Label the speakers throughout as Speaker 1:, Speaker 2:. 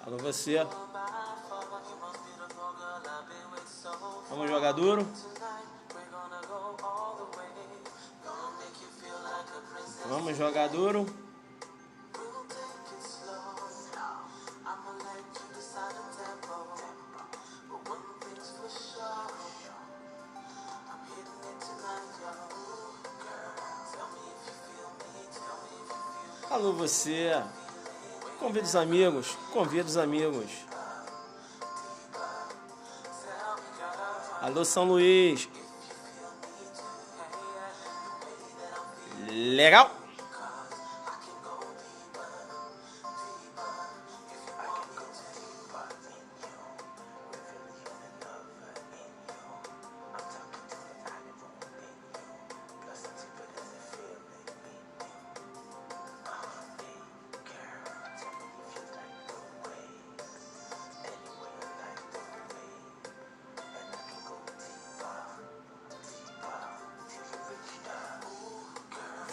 Speaker 1: Alô, você. Vamos jogar duro. Vamos jogar duro. Alô, você. Convida os amigos. Convida os amigos. Alô, São Luís. Legal.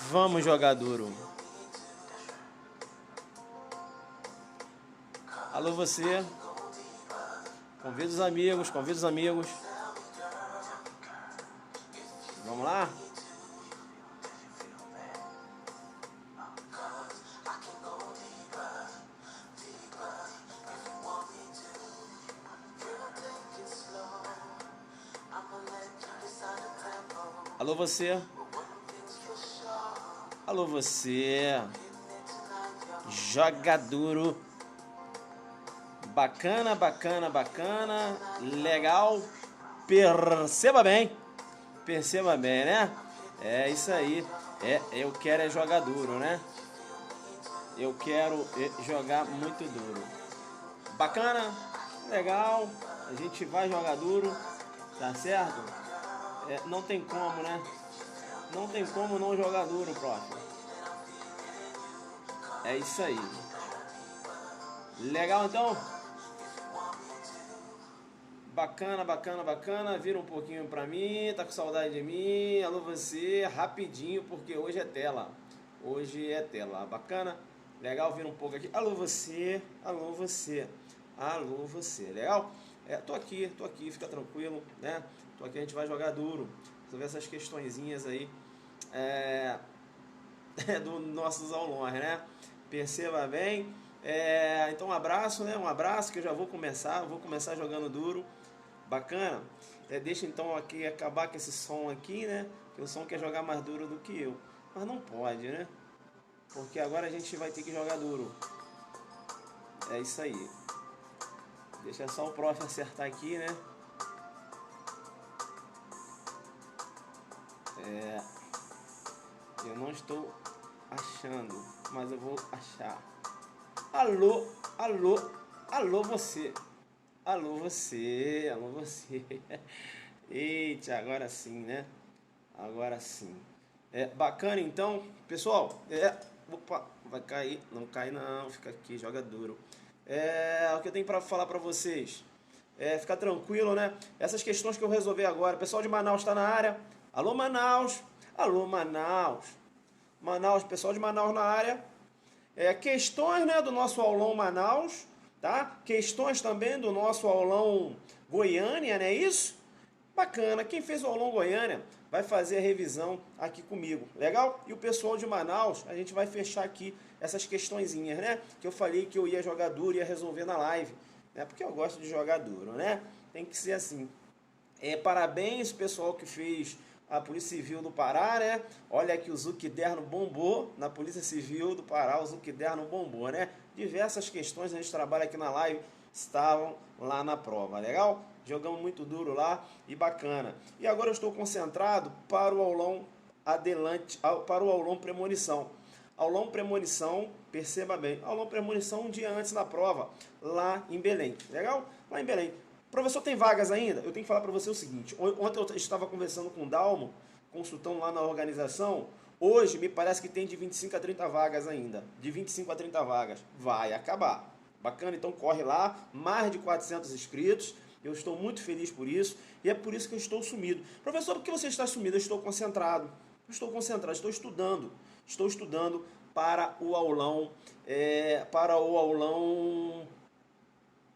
Speaker 1: Vamos jogar duro. Alô, você. Convida os amigos, convida os amigos. Vamos lá? Alô, você. Alô, você. Joga duro. Bacana, bacana, bacana. Legal. Perceba bem. Perceba bem, né? É isso aí. Eu quero jogar duro, né? Eu quero jogar muito duro. Bacana. Legal. A gente vai jogar duro. Tá certo? Não tem como, né? Não tem como não jogar duro, prof. É isso aí. Legal, então? Bacana, bacana, bacana. Vira um pouquinho pra mim. Tá com saudade de mim? Alô, você. Rapidinho, porque hoje é tela. Hoje é tela. Bacana? Legal, vira um pouco aqui. Alô, você. Alô, você. Alô, você. Legal? Tô aqui. Fica tranquilo, né? Tô aqui, a gente vai jogar duro. Resolver essas questõezinhas aí. Do nossos aulões, né? Perceba bem. Então um abraço, né? Um abraço que eu já vou começar jogando duro. Bacana? Deixa então aqui acabar com esse som aqui, né? Que o som quer jogar mais duro do que eu. Mas não pode, né? Porque agora a gente vai ter que jogar duro. É isso aí. Deixa só o prof acertar aqui, né? Eu não estou achando, mas eu vou achar. Alô, alô, alô você. Alô você, alô você. Eita, agora sim, né? Agora sim. Bacana então, pessoal. Opa, vai cair. Não cai não, fica aqui, joga duro. O que eu tenho para falar para vocês. Ficar tranquilo, né? Essas questões que eu resolvi agora. O pessoal de Manaus está na área. Alô, Manaus. Alô, Manaus. Manaus, pessoal de Manaus na área. Questões, né, do nosso aulão Manaus, tá? Questões também do nosso aulão Goiânia, né? Isso? Bacana. Quem fez o aulão Goiânia vai fazer a revisão aqui comigo, legal? E o pessoal de Manaus, a gente vai fechar aqui essas questõezinhas, né? Que eu falei que eu ia jogar duro e ia resolver na live, né? Porque eu gosto de jogar duro, né? Tem que ser assim. Parabéns, pessoal que fez a Polícia Civil do Pará, né? Olha que o Zucderno bombou na Polícia Civil do Pará, o Zucderno bombou, né? Diversas questões a gente trabalha aqui na live estavam lá na prova, legal? Jogamos muito duro lá e bacana. E agora eu estou concentrado para o aulão adelante, para o aulão premonição. Aulão premonição, perceba bem, aulão premonição um dia antes da prova, lá em Belém, legal? Lá em Belém. Professor, tem vagas ainda? Eu tenho que falar para você o seguinte, ontem eu estava conversando com o Dalmo, consultando lá na organização, hoje me parece que tem de 25 a 30 vagas ainda, de 25 a 30 vagas, vai acabar. Bacana, então corre lá, mais de 400 inscritos, eu estou muito feliz por isso, e é por isso que eu estou sumido. Professor, por que você está sumido? Eu estou concentrado, estou estudando para o aulão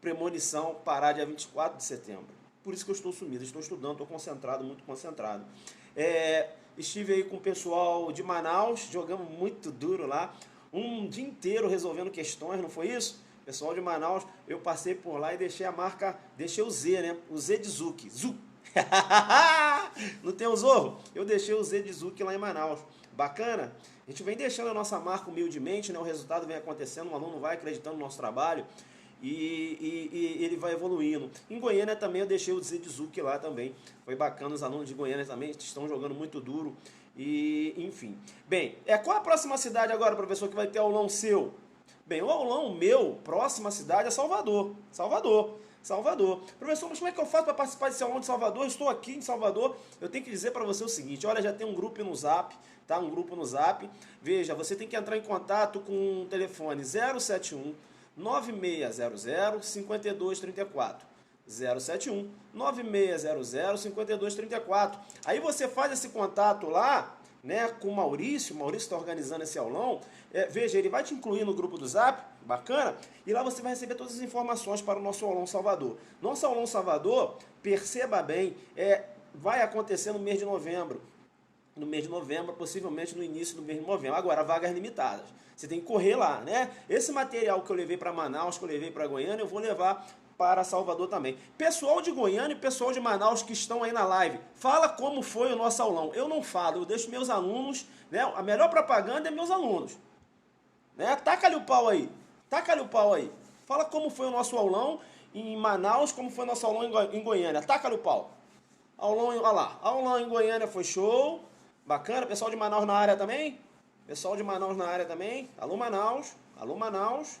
Speaker 1: premonição parar dia 24 de setembro. Por isso que eu estou sumido, estou estudando, estou concentrado, muito concentrado. Estive aí com o pessoal de Manaus, jogamos muito duro lá, um dia inteiro resolvendo questões, não foi isso? Pessoal de Manaus, eu passei por lá e deixei a marca, deixei o Z, né? O Z de Zuc. Zu! Não tem o Zorro? Eu deixei o Z de Zuc lá em Manaus. Bacana? A gente vem deixando a nossa marca humildemente, né? O resultado vem acontecendo, o aluno vai acreditando no nosso trabalho e ele vai evoluindo. Em Goiânia também eu deixei o Z de Zuc lá também. Foi bacana, os alunos de Goiânia também estão jogando muito duro. E, enfim. Bem, qual a próxima cidade agora, professor, que vai ter aulão seu? Bem, o aulão meu, próxima cidade é Salvador. Salvador. Professor, mas como é que eu faço para participar desse aulão de Salvador? Eu estou aqui em Salvador. Eu tenho que dizer para você o seguinte, olha, já tem um grupo no Zap, tá? Um grupo no Zap. Veja, você tem que entrar em contato com o telefone 071 9600 5234. 071 9600 5234. Aí você faz esse contato lá, né, com o Maurício está organizando esse aulão. Veja, ele vai te incluir no grupo do Zap, bacana, e lá você vai receber todas as informações para o nosso aulão Salvador. Nosso aulão Salvador, perceba bem, vai acontecer no mês de novembro. No mês de novembro, possivelmente no início do mês de novembro. Agora, vagas limitadas. Você tem que correr lá, né? Esse material que eu levei para Manaus, que eu levei para Goiânia, eu vou levar para Salvador também. Pessoal de Goiânia e pessoal de Manaus que estão aí na live, fala como foi o nosso aulão. Eu não falo, eu deixo meus alunos, né? A melhor propaganda é meus alunos. Né? Taca-lhe o pau aí. Fala como foi o nosso aulão em Manaus, como foi o nosso aulão em Goiânia. Taca-lhe o pau. Olha lá, aulão em Goiânia foi show. Bacana, pessoal de Manaus na área também? Alô, Manaus. Alô, Manaus.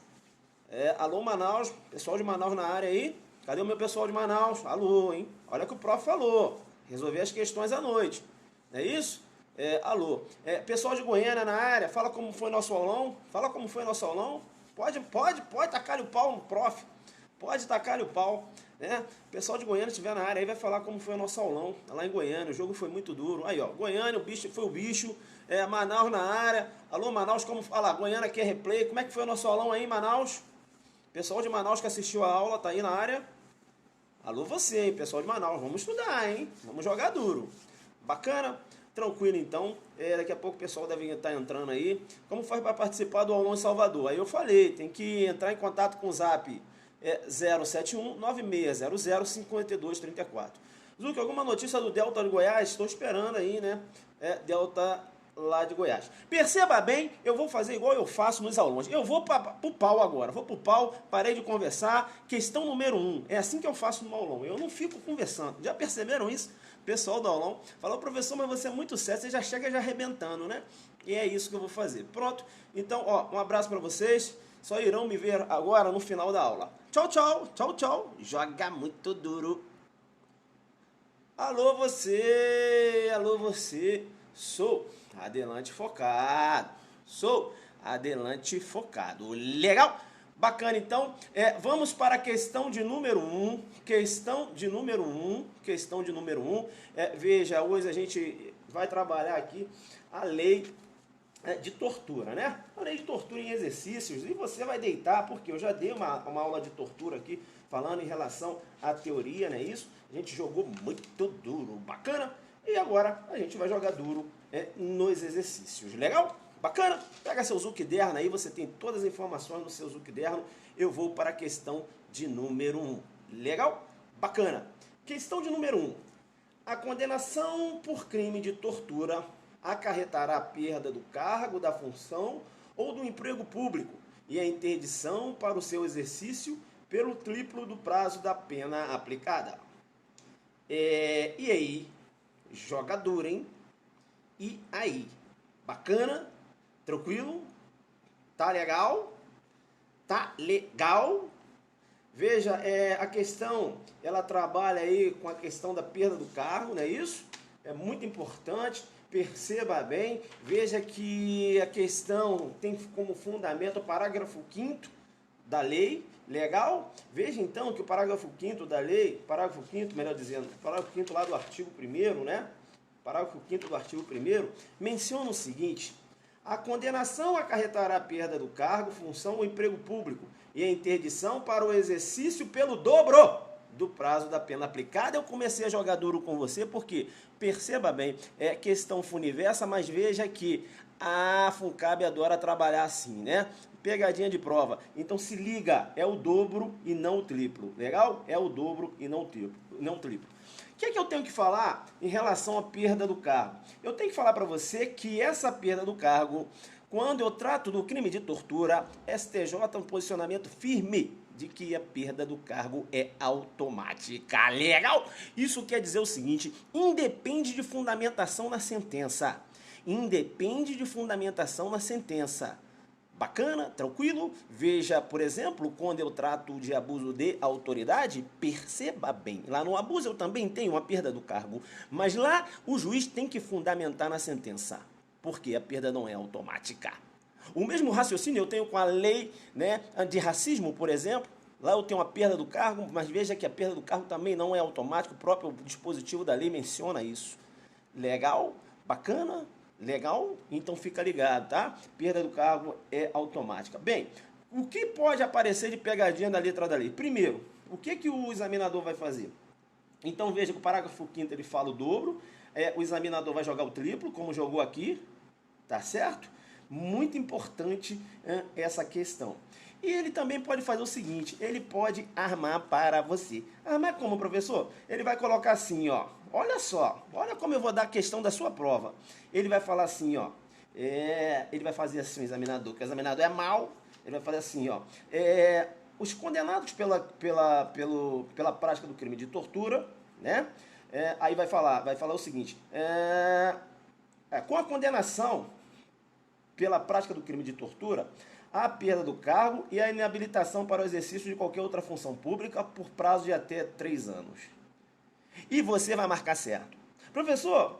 Speaker 1: Pessoal de Manaus na área aí? Cadê o meu pessoal de Manaus? Alô, hein? Olha o que o prof falou. Resolver as questões à noite. Não é isso? Alô. Pessoal de Goiânia na área, fala como foi nosso aulão. Pode tacar-lhe o pau no prof. Pode tacar-lhe o pau. Né? O pessoal de Goiânia estiver na área aí vai falar como foi o nosso aulão lá em Goiânia. O jogo foi muito duro. Aí, ó, Goiânia, o bicho foi o bicho. Manaus na área. Alô, Manaus, Goiânia quer replay. Como é que foi o nosso aulão aí em Manaus? Pessoal de Manaus que assistiu a aula, tá aí na área. Alô, você, hein, pessoal de Manaus. Vamos estudar, hein? Vamos jogar duro. Bacana? Tranquilo, então. Daqui a pouco o pessoal deve estar entrando aí. Como faz para participar do aulão em Salvador? Aí eu falei, tem que entrar em contato com o Zap. 071 9600 5234. Zuc, alguma notícia do Delta de Goiás? Estou esperando aí, né? Delta lá de Goiás. Perceba bem, eu vou fazer igual eu faço nos aulões. Eu vou para o pau agora. Parei de conversar. Questão número 1. É assim que eu faço no aulão. Eu não fico conversando. Já perceberam isso? Pessoal do aulão falou, professor, mas você é muito sério, você já chega já arrebentando, né? E é isso que eu vou fazer. Pronto? Então, um abraço para vocês. Só irão me ver agora no final da aula. Tchau. Joga muito duro. Alô você. Sou Adelante Focado. Legal? Bacana, então. Vamos para a questão de número 1. Questão de número 1. Veja, hoje a gente vai trabalhar aqui a lei de tortura, né? A lei de tortura em exercícios, e você vai deitar, porque eu já dei uma aula de tortura aqui, falando em relação à teoria, não é isso? A gente jogou muito duro, bacana? E agora a gente vai jogar duro nos exercícios, legal? Bacana? Pega seu Zucderno aí, você tem todas as informações no seu Zucderno. Eu vou para a questão de número 1, legal? Bacana. Questão de número 1. A condenação por crime de tortura acarretará a perda do cargo, da função ou do emprego público e a interdição para o seu exercício pelo triplo do prazo da pena aplicada. E aí? Joga duro, hein? E aí? Bacana? Tranquilo? Tá legal? Veja, a questão, ela trabalha aí com a questão da perda do cargo, não é isso? É muito importante. Perceba bem, veja que a questão tem como fundamento o parágrafo 5º da lei, legal? Veja então que o parágrafo 5º da lei, parágrafo 5º lá do artigo 1º, né? Parágrafo 5º do artigo 1º, menciona o seguinte: A condenação acarretará a perda do cargo, função ou emprego público e a interdição para o exercício pelo dobro do prazo da pena aplicada. Eu comecei a jogar duro com você porque, perceba bem, é questão funiversa, mas veja que a FUNCAB adora trabalhar assim, né? Pegadinha de prova. Então se liga, é o dobro e não o triplo. Legal? É o dobro e não o triplo. O que é que eu tenho que falar em relação à perda do cargo? Eu tenho que falar para você que essa perda do cargo, quando eu trato do crime de tortura, STJ é um posicionamento firme de que a perda do cargo é automática. Legal? Isso quer dizer o seguinte, independe de fundamentação na sentença. Independe de fundamentação na sentença. Bacana? Tranquilo? Veja, por exemplo, quando eu trato de abuso de autoridade, perceba bem, lá no abuso eu também tenho uma perda do cargo, mas lá o juiz tem que fundamentar na sentença, porque a perda não é automática. O mesmo raciocínio eu tenho com a lei, né, antirracismo, por exemplo. Lá eu tenho uma perda do cargo, mas veja que a perda do cargo também não é automática, o próprio dispositivo da lei menciona isso. Legal? Bacana? Legal? Então fica ligado, tá? Perda do cargo é automática. Bem, o que pode aparecer de pegadinha na letra da lei? Primeiro, o que o examinador vai fazer? Então veja que o parágrafo 5º ele fala o dobro, o examinador vai jogar o triplo, como jogou aqui, tá certo? Muito importante essa questão. E ele também pode fazer o seguinte, ele pode armar para você. Armar como, professor? Ele vai colocar assim, ó. Olha só, olha como eu vou dar a questão da sua prova. Ele vai falar assim, ó. Ele vai fazer assim, o examinador, que o examinador é mau. Ele vai fazer assim, ó. Os condenados pela prática do crime de tortura, né? Aí vai falar o seguinte. Com a condenação pela prática do crime de tortura, a perda do cargo e a inabilitação para o exercício de qualquer outra função pública por prazo de até 3 anos. E você vai marcar certo. Professor,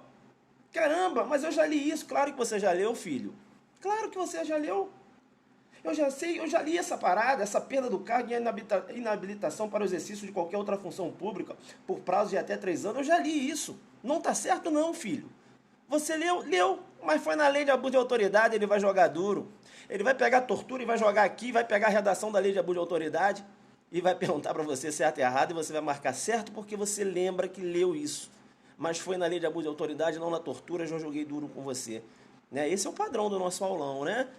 Speaker 1: caramba, mas eu já li isso. Claro que você já leu, filho. Claro que você já leu. Eu já sei, eu já li essa parada, essa perda do cargo e a inabilitação para o exercício de qualquer outra função pública por prazo de até 3 anos. Eu já li isso. Não está certo não, filho. Você leu, mas foi na lei de abuso de autoridade, ele vai jogar duro. Ele vai pegar a tortura e vai jogar aqui, vai pegar a redação da lei de abuso de autoridade e vai perguntar para você certo e errado, e você vai marcar certo porque você lembra que leu isso. Mas foi na lei de abuso de autoridade, não na tortura, já joguei duro com você. Né? Esse é o padrão do nosso aulão, né?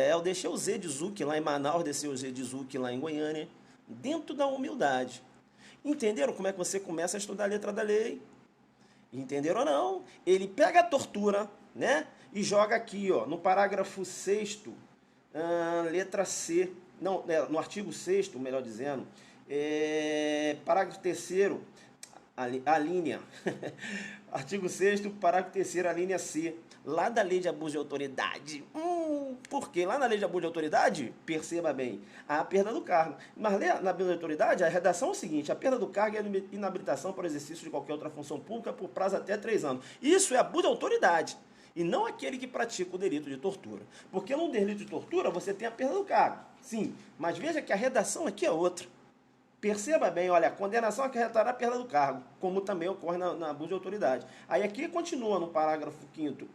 Speaker 1: Eu deixei o Z de Zuc lá em Manaus, deixei o Z de Zuc lá em Goiânia, dentro da humildade. Entenderam como é que você começa a estudar a letra da lei? Entenderam ou não? Ele pega a tortura, né? E joga aqui, ó, no parágrafo 6º, letra C, não, no artigo 6º, melhor dizendo, parágrafo 3º, a linha, artigo 6º, parágrafo 3º, a linha C, lá da lei de abuso de autoridade. Porque lá na lei de abuso de autoridade, perceba bem, há a perda do cargo. Mas na abuso de autoridade, a redação é o seguinte, a perda do cargo é a inabilitação para o exercício de qualquer outra função pública por prazo até 3 anos. Isso é abuso de autoridade. E não aquele que pratica o delito de tortura. Porque no delito de tortura você tem a perda do cargo, sim. Mas veja que a redação aqui é outra. Perceba bem, olha, a condenação acarretará a perda do cargo, como também ocorre na abuso de autoridade. Aí aqui continua no parágrafo 5º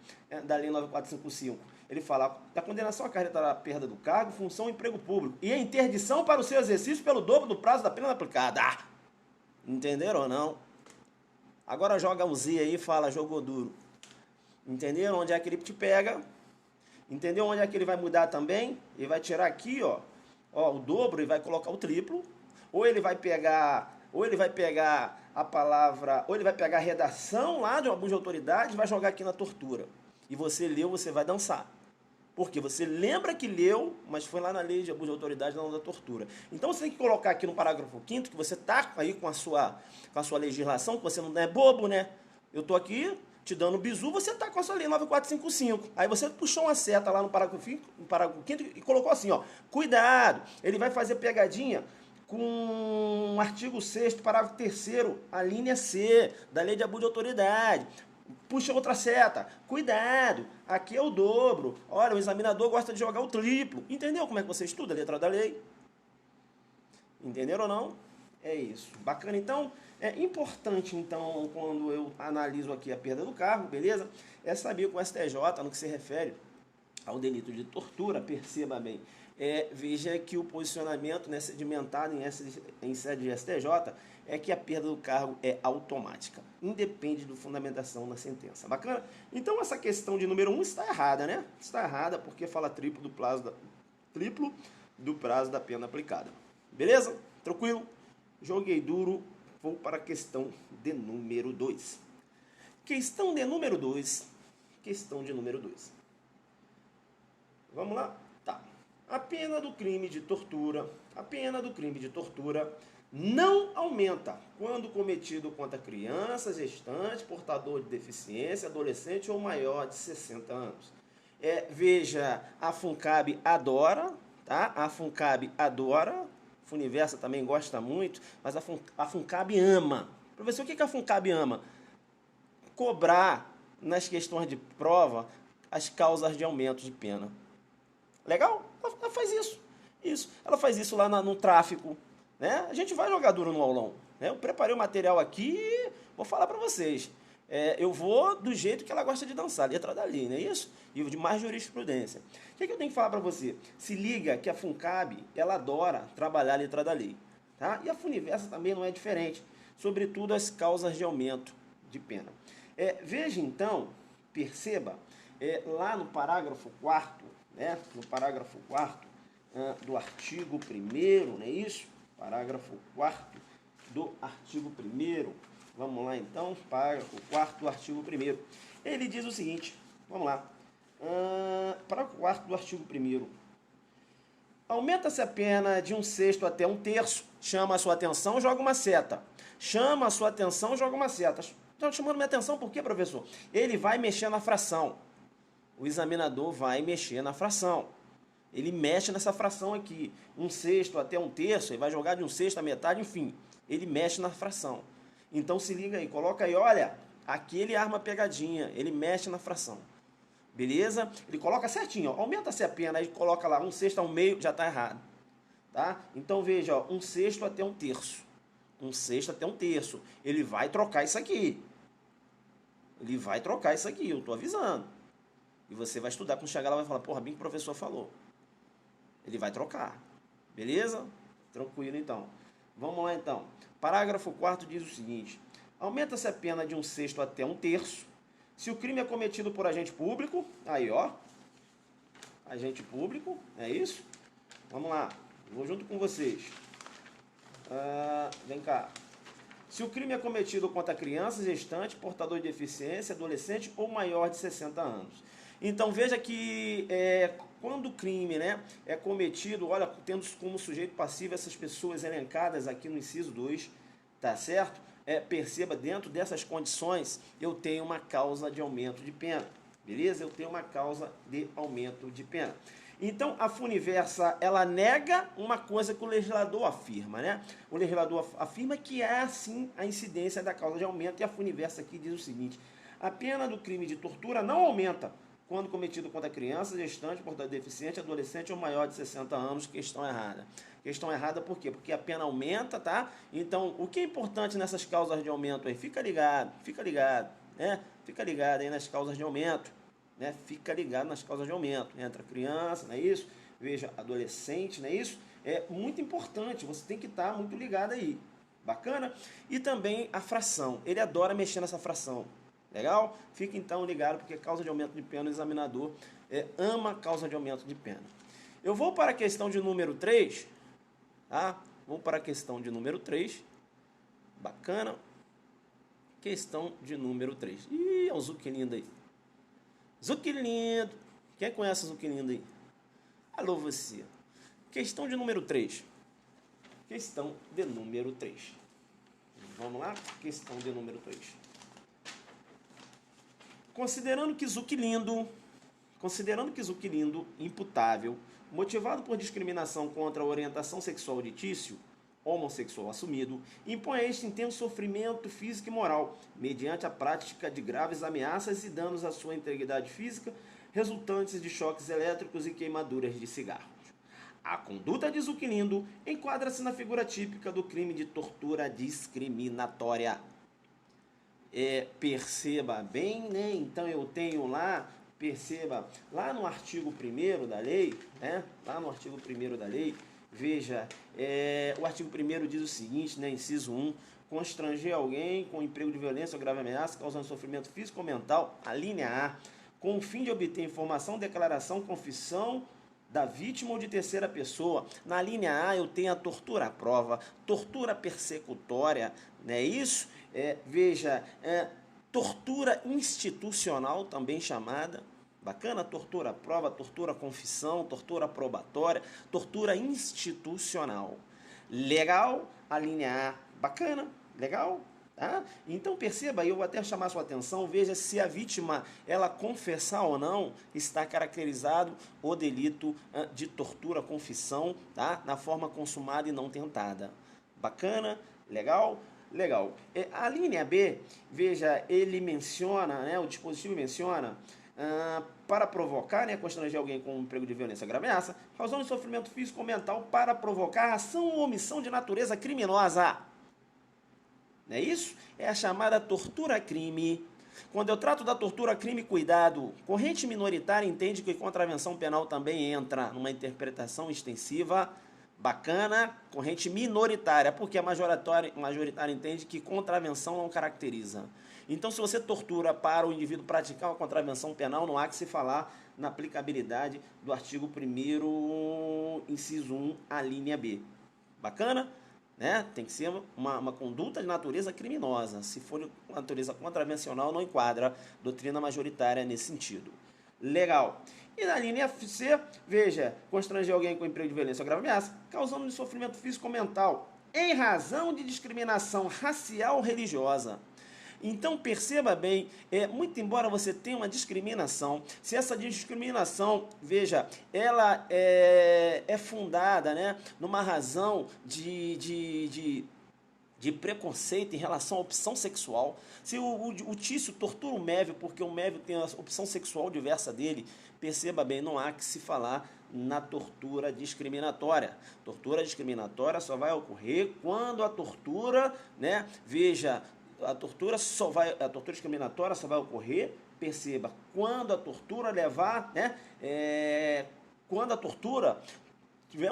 Speaker 1: da Lei 9455. Ele fala, a condenação acarretará a perda do cargo, função ou emprego público e a interdição para o seu exercício pelo dobro do prazo da pena aplicada. Entenderam ou não? Agora joga o Z aí e fala, jogou duro. Entenderam onde é que ele te pega? Entendeu onde é que ele vai mudar também? Ele vai tirar aqui, ó o dobro e vai colocar o triplo. Ou ele vai pegar a palavra, ou ele vai pegar a redação lá de um abuso de autoridade e vai jogar aqui na tortura. E você leu, você vai dançar. Porque você lembra que leu, mas foi lá na lei de abuso de autoridade, não da tortura. Então você tem que colocar aqui no parágrafo 5º que você está aí com a sua legislação, que você não é bobo, né? Eu estou aqui te dando bizu, você está com a sua lei 9455. Aí você puxou uma seta lá no parágrafo 5º e colocou assim, ó, cuidado, ele vai fazer pegadinha com o artigo 6º, parágrafo 3º, a linha C, da lei de abuso de autoridade. Puxa outra seta, cuidado, aqui é o dobro. Olha, o examinador gosta de jogar o triplo. Entendeu como é que você estuda a letra da lei? Entenderam ou não? É isso. Bacana, então, é importante, então, quando eu analiso aqui a perda do cargo, beleza? É saber com o STJ, no que se refere ao delito de tortura, perceba bem, veja que o posicionamento, né, sedimentado em sede de STJ é que a perda do cargo é automática, independe da fundamentação na sentença. Bacana? Então essa questão de número 1 está errada, né? Está errada porque fala triplo do prazo da pena aplicada. Beleza? Tranquilo? Joguei duro, vou para a questão de número 2. Questão de número 2. Questão de número 2. Vamos lá? Tá. A pena do crime de tortura não aumenta quando cometido contra criança, gestante, portador de deficiência, adolescente ou maior de 60 anos. Veja, a FUNCAB adora, tá? A FUNCAB adora, a Funiversa também gosta muito, mas a FUNCAB ama. Professor, o que a FUNCAB ama? Cobrar nas questões de prova as causas de aumento de pena. Legal? Ela faz isso. Ela faz isso lá no tráfico. Né? A gente vai jogar duro no aulão. Né? Eu preparei o material aqui e vou falar para vocês. Eu vou do jeito que ela gosta de dançar, letra da lei, não é isso? E de mais jurisprudência. O que eu tenho que falar para você? Se liga que a FUNCAB, ela adora trabalhar a letra da lei. Tá? E a Funiversa também não é diferente. Sobretudo as causas de aumento de pena. Veja então, perceba, lá no parágrafo 4º, né? No parágrafo 4º do artigo 1º, não é isso? Parágrafo 4º do artigo 1º. Vamos lá então, parágrafo 4º do artigo 1º. Ele diz o seguinte, vamos lá. Parágrafo 4º do artigo 1º. Aumenta-se a pena de 1/6 até 1/3. Chama a sua atenção, joga uma seta. Chama a sua atenção, joga uma seta. Está chamando minha atenção por quê, professor? Ele vai mexer na fração. O examinador vai mexer na fração. Ele mexe nessa fração aqui. 1/6 até 1/3, ele vai jogar de 1/6 à metade, enfim. Ele mexe na fração. Então se liga aí, coloca aí, olha, aqui ele arma pegadinha, ele mexe na fração. Beleza? Ele coloca certinho, ó, aumenta-se a pena, aí coloca lá 1/6 a 1/2, já está errado. Tá? Então veja, ó, 1/6 até 1/3. 1/6 até 1/3. Ele vai trocar isso aqui. Eu estou avisando. E você vai estudar, quando chegar lá vai falar, porra, bem que o professor falou. Ele vai trocar. Beleza? Tranquilo então. Vamos lá então. Parágrafo 4º diz o seguinte. Aumenta-se a pena de 1/6 até 1/3 se o crime é cometido por agente público. Aí, ó. Agente público, é isso? Vamos lá. Vou junto com vocês. Vem cá. Se o crime é cometido contra criança, gestante, portador de deficiência, adolescente ou maior de 60 anos. Então veja que quando o crime, né, é cometido, olha, tendo como sujeito passivo essas pessoas elencadas aqui no inciso 2, tá certo? Perceba, dentro dessas condições, eu tenho uma causa de aumento de pena, beleza? Eu tenho uma causa de aumento de pena. Então, a Funiversa, ela nega uma coisa que o legislador afirma, né? O legislador afirma que é, sim, a incidência da causa de aumento, e a Funiversa aqui diz o seguinte, a pena do crime de tortura não aumenta quando cometido contra criança, gestante, portador de deficiente, adolescente ou maior de 60 anos, questão errada. Questão errada por quê? Porque a pena aumenta, tá? Então, o que é importante nessas causas de aumento aí? Fica ligado, né? Fica ligado aí nas causas de aumento. Né? Fica ligado nas causas de aumento. Entra criança, não é isso? Veja, adolescente, não é isso? É muito importante, você tem que estar muito ligado aí. Bacana? E também a fração. Ele adora mexer nessa fração. Legal? Fica então ligado, porque causa de aumento de pena, o examinador ama causa de aumento de pena. Eu vou para a questão de número 3. Tá? Vou para a questão de número 3. Bacana? Questão de número 3. Ih, é o Zuc lindo aí. Zuc lindo. Quem conhece o Zuc lindo aí? Alô, você. Questão de número 3. Questão de número 3. Vamos lá? Questão de número 3. Considerando que Zuc lindo, imputável, motivado por discriminação contra a orientação sexual de Tício, homossexual assumido, impõe a este intenso sofrimento físico e moral, mediante a prática de graves ameaças e danos à sua integridade física, resultantes de choques elétricos e queimaduras de cigarros. A conduta de Zuc lindo enquadra-se na figura típica do crime de tortura discriminatória. Perceba bem, né? Então eu tenho lá Perceba, lá no artigo 1º da lei, né? Lá no artigo 1º da lei, veja, o artigo 1º diz o seguinte, né? Inciso 1, constranger alguém com emprego de violência ou grave ameaça, causando sofrimento físico ou mental, a linha A, com o fim de obter informação, declaração, confissão da vítima ou de terceira pessoa. Na linha A eu tenho a tortura à prova, tortura persecutória, não é isso? Veja, tortura institucional, também chamada, bacana? Tortura à prova, tortura à confissão, tortura probatória, tortura institucional. Legal? A linha A, bacana? Legal? Tá? Então perceba, eu vou até chamar a sua atenção, veja se a vítima, ela confessar ou não, está caracterizado o delito de tortura, confissão, tá? Na forma consumada e não tentada. Bacana? Legal? Legal. A linha B, veja, ele menciona, né, o dispositivo menciona, para provocar, né, constranger alguém com um emprego de violência grave ameaça, causando sofrimento físico ou mental para provocar ação ou omissão de natureza criminosa. Não é isso? É a chamada tortura-crime. Quando eu trato da tortura-crime, cuidado. Corrente minoritária entende que contravenção penal também entra numa interpretação extensiva. Bacana. Corrente minoritária, porque a majoritária entende que contravenção não caracteriza. Então, se você tortura para o indivíduo praticar uma contravenção penal, não há que se falar na aplicabilidade do artigo 1º, inciso 1, a linha B. Bacana? Né? Tem que ser uma conduta de natureza criminosa. Se for de natureza contravencional, não enquadra doutrina majoritária nesse sentido. Legal. E na linha C, veja, constranger alguém com emprego de violência ou grave ameaça, causando sofrimento físico ou mental, em razão de discriminação racial ou religiosa. Então, perceba bem, muito embora você tenha uma discriminação, se essa discriminação, veja, ela é fundada, né, numa razão de preconceito em relação à opção sexual, se o Tício tortura o Mévio porque o Mévio tem a opção sexual diversa dele, perceba bem, não há que se falar na tortura discriminatória. Tortura discriminatória só vai ocorrer quando a tortura, né, veja, a tortura discriminatória só vai ocorrer, perceba, quando a tortura levar, né, quando a tortura tiver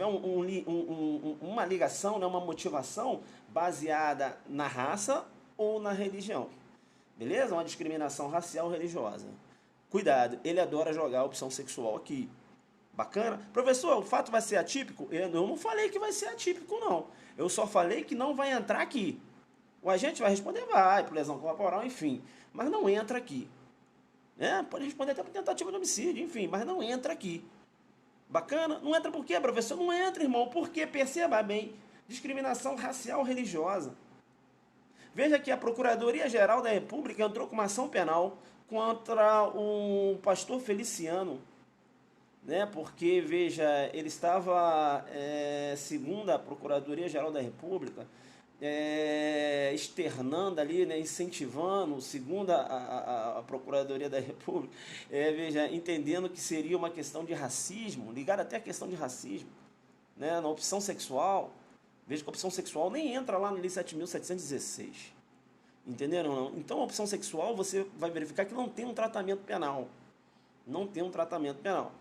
Speaker 1: uma ligação, né, uma motivação baseada na raça ou na religião. Beleza? Uma discriminação racial ou religiosa. Cuidado, ele adora jogar a opção sexual aqui. Bacana? Professor, o fato vai ser atípico? Eu não falei que vai ser atípico, não. Eu só falei que não vai entrar aqui. O agente vai responder, vai, por lesão corporal, enfim. Mas não entra aqui. Pode responder até por tentativa de homicídio, enfim, mas não entra aqui. Bacana? Não entra por quê, professor? Não entra, irmão, porque, perceba bem, discriminação racial religiosa. Veja que a Procuradoria-Geral da República entrou com uma ação penal contra o pastor Feliciano, né? Porque, veja, ele estava, segundo a Procuradoria-Geral da República, externando ali, né, incentivando, segundo a Procuradoria da República, veja, entendendo que seria uma questão de racismo, ligada até a questão de racismo, né, na opção sexual. Veja que a opção sexual nem entra lá no Lei 7.716. Entenderam? Não? Então, a opção sexual, você vai verificar que não tem um tratamento penal. Não tem um tratamento penal.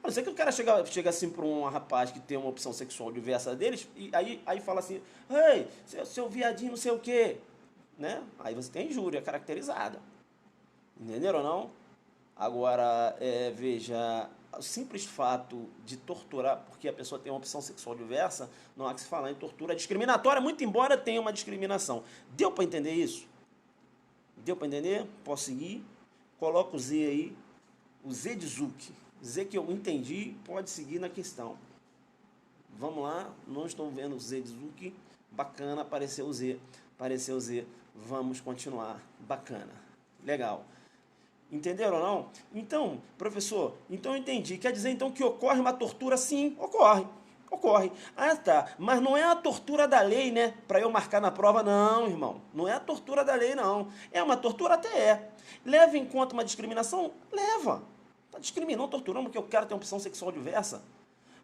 Speaker 1: A não ser que o cara chega assim para um rapaz que tem uma opção sexual diversa deles, e aí fala assim, ei, seu viadinho não sei o quê. Né? Aí você tem injúria caracterizada. Entenderam ou não? Agora, veja, o simples fato de torturar, porque a pessoa tem uma opção sexual diversa, não há que se falar em tortura discriminatória, muito embora tenha uma discriminação. Deu para entender isso? Deu para entender? Posso seguir? Coloca o Z aí, o Z de Zuc. Z que eu entendi, pode seguir na questão. Vamos lá, não estou vendo o Z de Zuc. Bacana, apareceu o Z. Apareceu o Z. Vamos continuar. Bacana. Legal. Entenderam ou não? Então, professor, então eu entendi. Quer dizer, então, que ocorre uma tortura? Sim, ocorre. Ocorre. Ah, tá. Mas não é a tortura da lei, né? Para eu marcar na prova, não, irmão. Não é a tortura da lei, não. É uma tortura até é. Leva em conta uma discriminação? Leva. Está discriminando, torturando, porque o cara tem uma opção sexual diversa.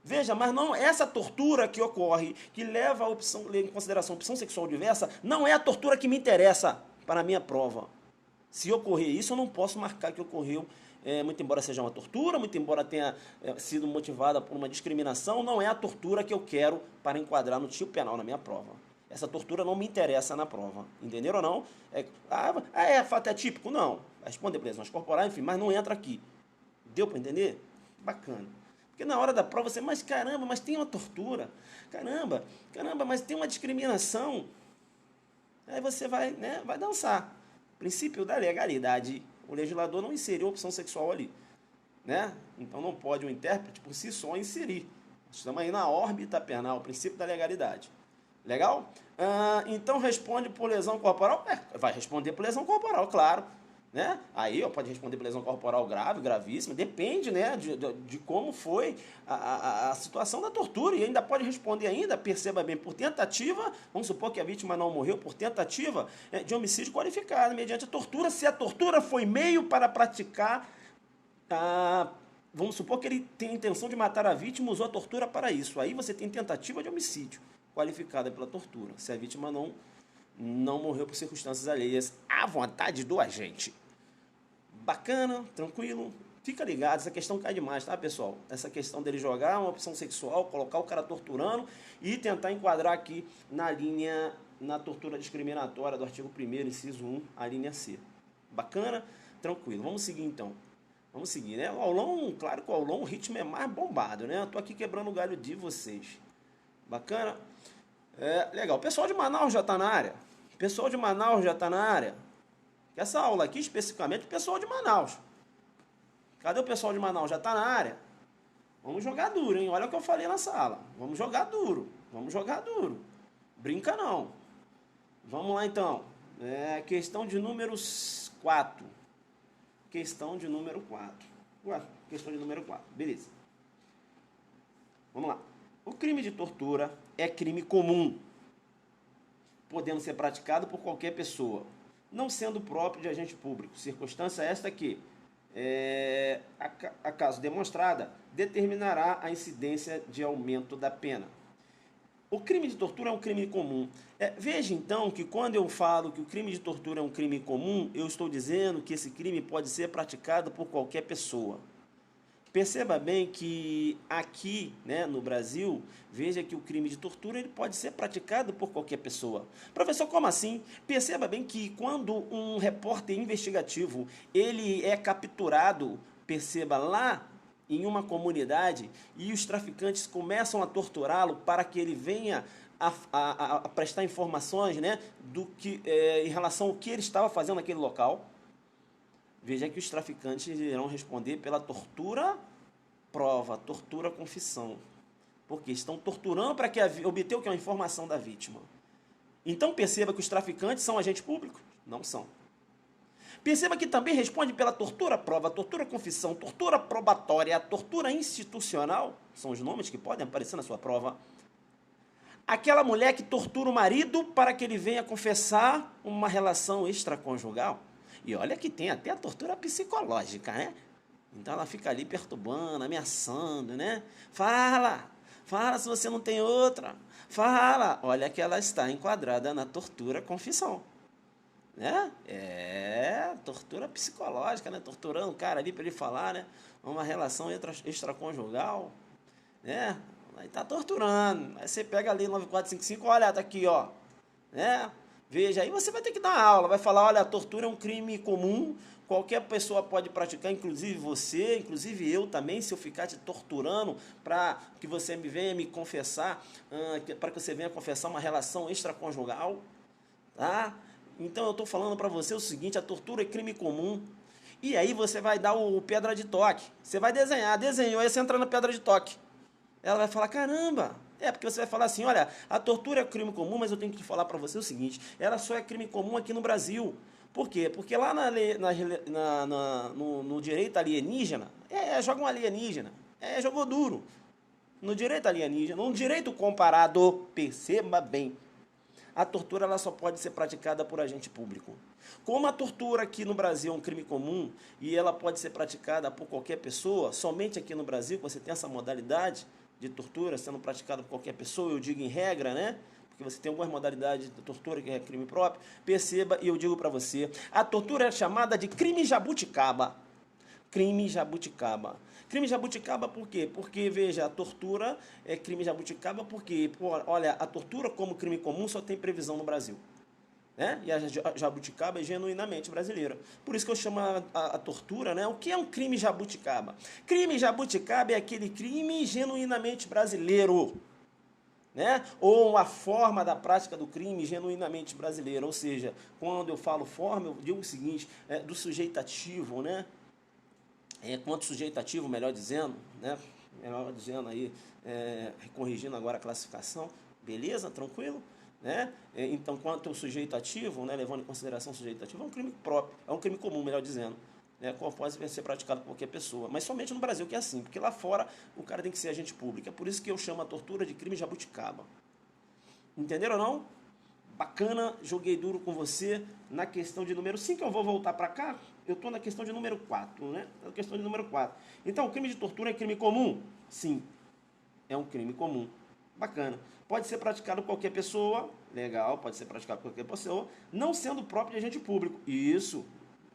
Speaker 1: Veja, mas não essa tortura que ocorre, que leva a opção, em consideração a opção sexual diversa, não é a tortura que me interessa para a minha prova. Se ocorrer isso, eu não posso marcar que ocorreu, muito embora seja uma tortura, muito embora tenha sido motivada por uma discriminação, não é a tortura que eu quero para enquadrar no tipo penal na minha prova. Essa tortura não me interessa na prova, entenderam ou não? Fato é típico? Não. Vai responder por lesões corporais, enfim, mas não entra aqui. Deu para entender? Bacana. Porque na hora da prova você, mas caramba, mas tem uma tortura. Caramba, mas tem uma discriminação. Aí você vai, né, vai dançar. Princípio da legalidade. O legislador não inseriu a opção sexual ali, né? Então não pode o intérprete por si só inserir. Estamos aí na órbita penal, princípio da legalidade. Legal? Então responde por lesão corporal? Vai responder por lesão corporal, claro. Né? Aí pode responder por lesão corporal grave, gravíssima, depende, né, de como foi a situação da tortura, e ainda pode responder ainda, perceba bem, por tentativa, vamos supor que a vítima não morreu, por tentativa de homicídio qualificado, mediante a tortura, se a tortura foi meio para praticar, vamos supor que ele tem a intenção de matar a vítima, usou a tortura para isso, aí você tem tentativa de homicídio qualificada pela tortura, se a vítima não morreu por circunstâncias alheias à vontade do agente. Bacana, tranquilo. Fica ligado, essa questão cai demais, tá, pessoal? Essa questão dele jogar uma opção sexual, colocar o cara torturando e tentar enquadrar aqui na tortura discriminatória do artigo 1º, inciso 1, a linha C. Bacana? Tranquilo. Vamos seguir, então. Vamos seguir, né? O aulão, claro que o aulão, o ritmo é mais bombado, né? Eu tô aqui quebrando o galho de vocês. Bacana? Legal. O pessoal de Manaus já tá na área? Pessoal de Manaus já está na área? Essa aula aqui, especificamente, o pessoal de Manaus. Cadê o pessoal de Manaus? Já está na área? Vamos jogar duro, hein? Olha o que eu falei na sala. Vamos jogar duro. Vamos jogar duro. Brinca não. Vamos lá, então. Questão de número 4. Questão de número 4. Questão de número 4. Beleza. Vamos lá. O crime de tortura é crime comum, podendo ser praticado por qualquer pessoa, não sendo próprio de agente público. Circunstância esta que, acaso demonstrada, determinará a incidência de aumento da pena. O crime de tortura é um crime comum. Veja, então, que quando eu falo que o crime de tortura é um crime comum, eu estou dizendo que esse crime pode ser praticado por qualquer pessoa. Perceba bem que aqui, né, no Brasil, veja que o crime de tortura ele pode ser praticado por qualquer pessoa. Professor, como assim? Perceba bem que quando um repórter investigativo ele é capturado, perceba, lá em uma comunidade e os traficantes começam a torturá-lo para que ele venha a prestar informações, né, em relação ao que ele estava fazendo naquele local. Veja que os traficantes irão responder pela tortura prova, tortura confissão. Porque estão torturando para obter o que é uma informação da vítima. Então perceba que os traficantes são agentes públicos? Não são. Perceba que também responde pela tortura prova, tortura confissão, tortura probatória, tortura institucional, são os nomes que podem aparecer na sua prova. Aquela mulher que tortura o marido para que ele venha confessar uma relação extraconjugal. E olha que tem até a tortura psicológica, né? Então ela fica ali perturbando, ameaçando, né? Fala se você não tem outra. Fala. Olha que ela está enquadrada na tortura confissão, né? Tortura psicológica, né? Torturando o cara ali para ele falar, né? Uma relação extraconjugal, né? Aí tá torturando. Aí você pega ali 9455, olha, tá aqui, ó, né? Veja, aí você vai ter que dar aula, vai falar, olha, a tortura é um crime comum, qualquer pessoa pode praticar, inclusive você, inclusive eu também, se eu ficar te torturando para que você venha me confessar, para que você venha confessar uma relação extraconjugal, tá? Então eu estou falando para você o seguinte, a tortura é crime comum, e aí você vai dar o pedra de toque, você vai desenhou, aí você entra na pedra de toque, ela vai falar, caramba... porque você vai falar assim, olha, a tortura é crime comum, mas eu tenho que te falar para você o seguinte, ela só é crime comum aqui no Brasil. Por quê? Porque lá no direito alienígena, joga um alienígena, jogou duro. No direito alienígena, no direito comparado, perceba bem, a tortura ela só pode ser praticada por agente público. Como a tortura aqui no Brasil é um crime comum e ela pode ser praticada por qualquer pessoa, somente aqui no Brasil você tem essa modalidade de tortura sendo praticada por qualquer pessoa, eu digo em regra, né? porque você tem algumas modalidades de tortura que é crime próprio, perceba, e eu digo para você, a tortura é chamada de crime jabuticaba. Crime jabuticaba. Crime jabuticaba por quê? Porque, veja, a tortura é crime jabuticaba porque, olha, a tortura como crime comum só tem previsão no Brasil. Né? E a jabuticaba é genuinamente brasileira. Por isso que eu chamo a tortura, né? O que é um crime jabuticaba? Crime jabuticaba é aquele crime genuinamente brasileiro. Né? Ou a forma da prática do crime genuinamente brasileira. Ou seja, quando eu falo forma, eu digo o seguinte, do sujeitativo, né? Quanto sujeitativo, melhor dizendo, né? Melhor dizendo aí, corrigindo agora a classificação, beleza? Tranquilo? Né? Então, quanto ao sujeito ativo, né, levando em consideração o sujeito ativo, é um crime próprio, é um crime comum, melhor dizendo, né, qual pode ser praticado por qualquer pessoa, mas somente no Brasil que é assim, porque lá fora o cara tem que ser agente público, é por isso que eu chamo a tortura de crime jabuticaba. Entenderam ou não? Bacana, joguei duro com você na questão de número 5, eu vou voltar para cá, eu estou na questão de número 4, né? Na questão de número 4. Então, o crime de tortura é crime comum? Sim, é um crime comum. Bacana. Pode ser praticado por qualquer pessoa, legal, pode ser praticado por qualquer pessoa, não sendo próprio de agente público. Isso.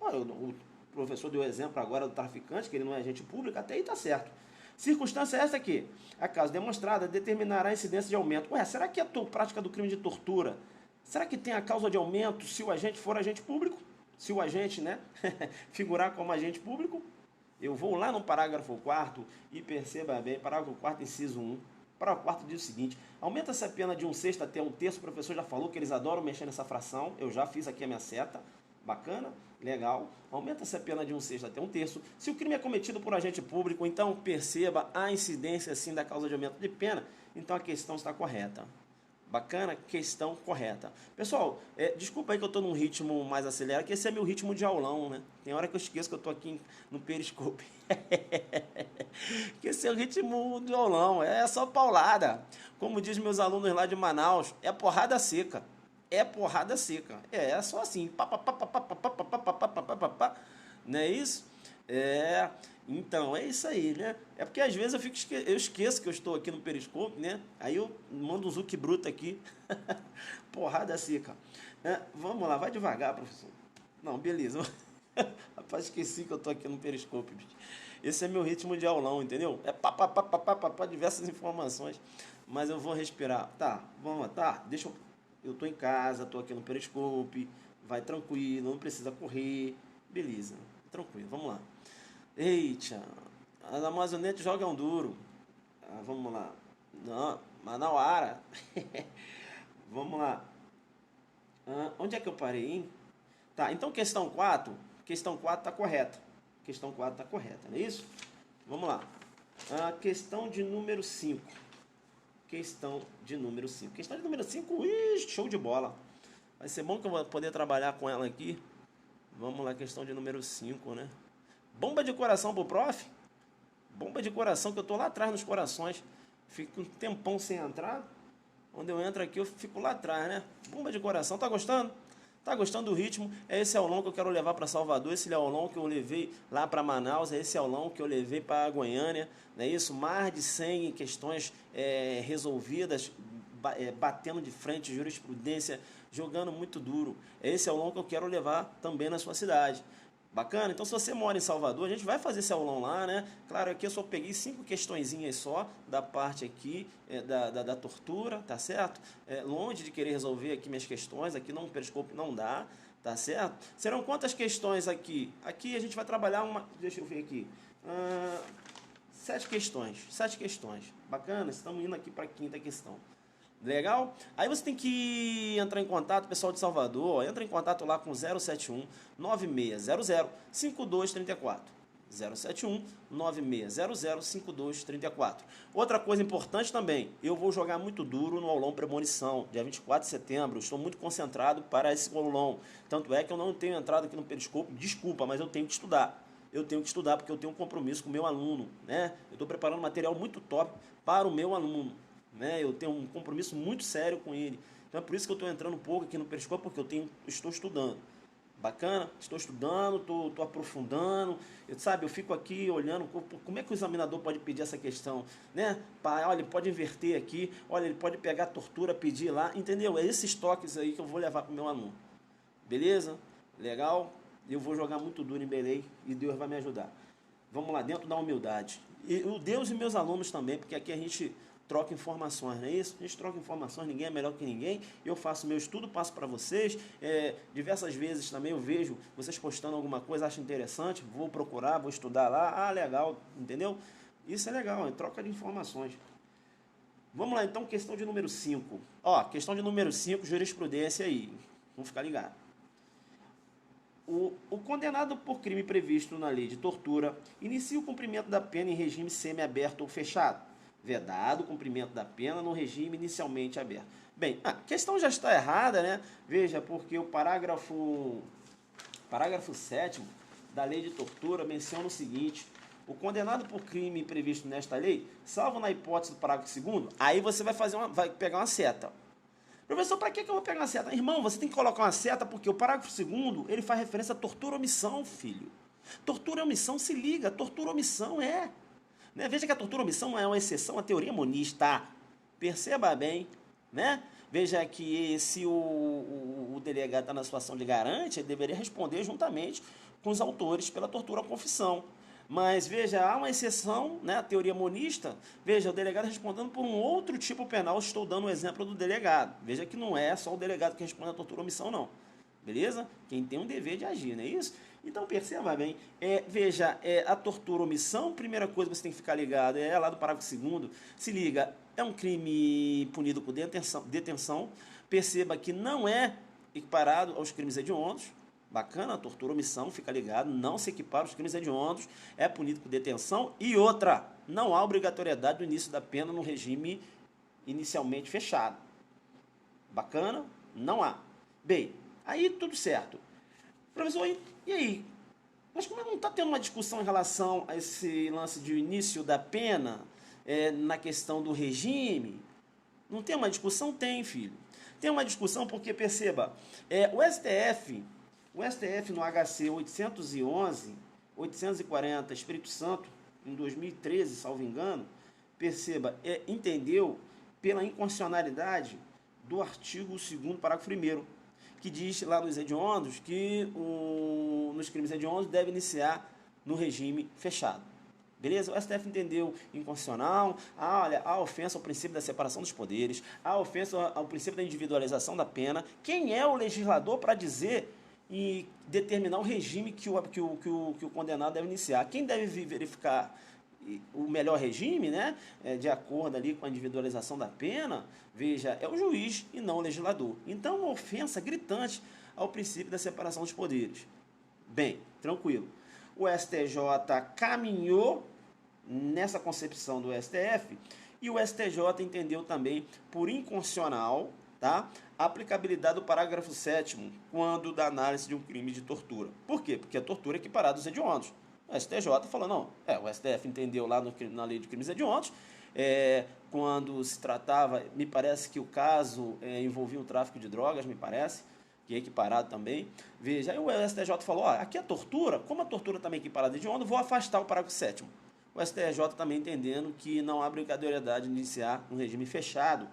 Speaker 1: O professor deu exemplo agora do traficante, que ele não é agente público, até aí está certo. Circunstância essa aqui. A causa demonstrada determinará a incidência de aumento. Ué, será que a prática do crime de tortura, será que tem a causa de aumento se o agente for agente público? Se o agente, né, figurar como agente público? Eu vou lá no parágrafo 4º e perceba bem, parágrafo 4º, inciso 1. Parágrafo 4º diz o seguinte: aumenta-se a pena de 1/6 até 1/3. O professor já falou que eles adoram mexer nessa fração. Eu já fiz aqui a minha seta. Bacana? Legal. Aumenta-se a pena de 1/6 até 1/3. Se o crime é cometido por agente público, então perceba a incidência sim da causa de aumento de pena. Então a questão está correta. Bacana? Questão correta. Pessoal, desculpa aí que eu estou num ritmo mais acelerado, que esse é meu ritmo de aulão, né? Tem hora que eu esqueço que eu estou aqui no Periscope. Que esse é o ritmo de aulão, é só paulada. Como diz meus alunos lá de Manaus, é porrada seca. É porrada seca. É só assim. Não é isso? Então, é isso aí, né? É porque às vezes eu esqueço que eu estou aqui no Periscope, né? Aí eu mando um zuc bruto aqui. Porrada seca. Vamos lá, vai devagar, professor. Não, beleza. Rapaz, esqueci que eu estou aqui no Periscope. Esse é meu ritmo de aulão, entendeu? É pá, diversas informações. Mas eu vou respirar. Tá, vamos lá, tá? Eu estou em casa, estou aqui no Periscope. Vai tranquilo, não precisa correr. Beleza, tranquilo, vamos lá. Eita, as amazonetes jogam duro. Vamos lá. Não, Manauara. Vamos lá. Onde é que eu parei, hein? Tá, então questão 4 está correta. Questão 4 está correta, não é isso? Vamos lá. Questão de número 5. Questão de número 5. Questão de número 5, show de bola. Vai ser bom que eu vou poder trabalhar com ela aqui. Vamos lá, questão de número 5, né? Bomba de coração pro prof? Bomba de coração, que eu tô lá atrás nos corações. Fico um tempão sem entrar. Quando eu entro aqui, eu fico lá atrás, né? Bomba de coração, tá gostando? Tá gostando do ritmo? É esse aulão que eu quero levar para Salvador, esse aulão que eu levei lá para Manaus, é esse aulão que eu levei para Goiânia, não é isso? Mais de 100 questões resolvidas, batendo de frente, jurisprudência, jogando muito duro. É esse aulão que eu quero levar também na sua cidade. Bacana? Então, se você mora em Salvador, a gente vai fazer esse aulão lá, né? Claro, aqui eu só peguei 5 questõezinhas só da parte aqui da tortura, tá certo? Longe de querer resolver aqui minhas questões, aqui no Periscope não dá, tá certo? Serão quantas questões aqui? Aqui a gente vai trabalhar deixa eu ver aqui, 7 questões, 7 questões. Bacana? Estamos indo aqui para a 5ª questão. Legal? Aí você tem que entrar em contato, pessoal de Salvador, entra em contato lá com 071 9600 5234. 071 9600 5234. Outra coisa importante também, eu vou jogar muito duro no aulão premonição, dia 24 de setembro, estou muito concentrado para esse aulão. Tanto é que eu não tenho entrado aqui no Periscope, desculpa, mas eu tenho que estudar. Eu tenho que estudar porque eu tenho um compromisso com o meu aluno, né? Eu estou preparando material muito top para o meu aluno. Né? Eu tenho um compromisso muito sério com ele. Então é por isso que eu estou entrando um pouco aqui no Periscope, porque estou estudando. Bacana? Estou estudando, estou aprofundando, sabe? Eu fico aqui olhando como é que o examinador pode pedir essa questão, né? Olha, ele pode inverter aqui, olha, ele pode pegar a tortura, pedir lá, entendeu? É esses toques aí que eu vou levar para o meu aluno. Beleza? Legal? Eu vou jogar muito duro em Belém e Deus vai me ajudar. Vamos lá, dentro da humildade. E o Deus e meus alunos também, porque aqui a gente troca informações, não é isso? A gente troca informações, ninguém é melhor que ninguém. Eu faço meu estudo, passo para vocês. Diversas vezes também eu vejo vocês postando alguma coisa, acho interessante, vou procurar, vou estudar lá. Ah, legal, entendeu? Isso é legal, é troca de informações. Vamos lá, então, questão de número 5. Ó, questão de número 5, jurisprudência aí. Vamos ficar ligados. O condenado por crime previsto na lei de tortura inicia o cumprimento da pena em regime semiaberto ou fechado. Vedado o cumprimento da pena no regime inicialmente aberto. Bem, a questão já está errada, né? Veja, porque o parágrafo 7º da lei de tortura menciona o seguinte: o condenado por crime previsto nesta lei, salvo na hipótese do parágrafo 2º, aí você vai pegar uma seta. Professor, para que eu vou pegar uma seta? Irmão, você tem que colocar uma seta porque o parágrafo 2º, ele faz referência a tortura ou omissão, filho. Tortura ou omissão, se liga, tortura ou omissão é. Né? Veja que a tortura ou omissão é uma exceção à teoria monista. Perceba bem, né? Veja que se o delegado está na situação de garante, ele deveria responder juntamente com os autores pela tortura ou confissão. Mas, veja, há uma exceção, né, a teoria monista, veja, o delegado respondendo por um outro tipo penal, estou dando o exemplo do delegado. Veja que não é só o delegado que responde a tortura ou omissão, não. Beleza? Quem tem um dever de agir, não é isso? Então, perceba bem, veja, a tortura ou omissão, primeira coisa que você tem que ficar ligado, é lá do parágrafo 2º, se liga, é um crime punido por detenção, perceba que não é equiparado aos crimes hediondos. Bacana, tortura ou omissão, fica ligado, não se equipara aos crimes hediondos, é punido por detenção. E outra, não há obrigatoriedade do início da pena no regime inicialmente fechado. Bacana? Não há. Bem, aí tudo certo. Professor, e aí? Mas como não está tendo uma discussão em relação a esse lance de início da pena, na questão do regime? Não tem uma discussão? Tem, filho. Tem uma discussão porque, perceba, o STF no HC 840, Espírito Santo, em 2013, salvo engano, perceba, entendeu pela inconstitucionalidade do artigo 2º, parágrafo 1º, que diz lá nos hediondos que nos crimes hediondos deve iniciar no regime fechado. Beleza? O STF entendeu inconstitucional, olha, a ofensa ao princípio da separação dos poderes, a ofensa ao princípio da individualização da pena. Quem é o legislador para dizer e determinar o regime que o condenado deve iniciar? Quem deve verificar o melhor regime, né, de acordo ali com a individualização da pena, veja, é o juiz e não o legislador. Então, uma ofensa gritante ao princípio da separação dos poderes. Bem, tranquilo. O STJ caminhou nessa concepção do STF e o STJ entendeu também por inconstitucional, tá, a aplicabilidade do parágrafo 7º quando da análise de um crime de tortura. Por quê? Porque a tortura é equiparada aos hediondos. O STJ falou, não, o STF entendeu lá na lei de crimes hediondos, quando se tratava, me parece que o caso envolvia o tráfico de drogas, me parece, que é equiparado também. Veja, aí o STJ falou, aqui a tortura, como a tortura também é equiparada a hediondo, vou afastar o parágrafo 7º. O STJ também entendendo que não há obrigatoriedade de iniciar um regime fechado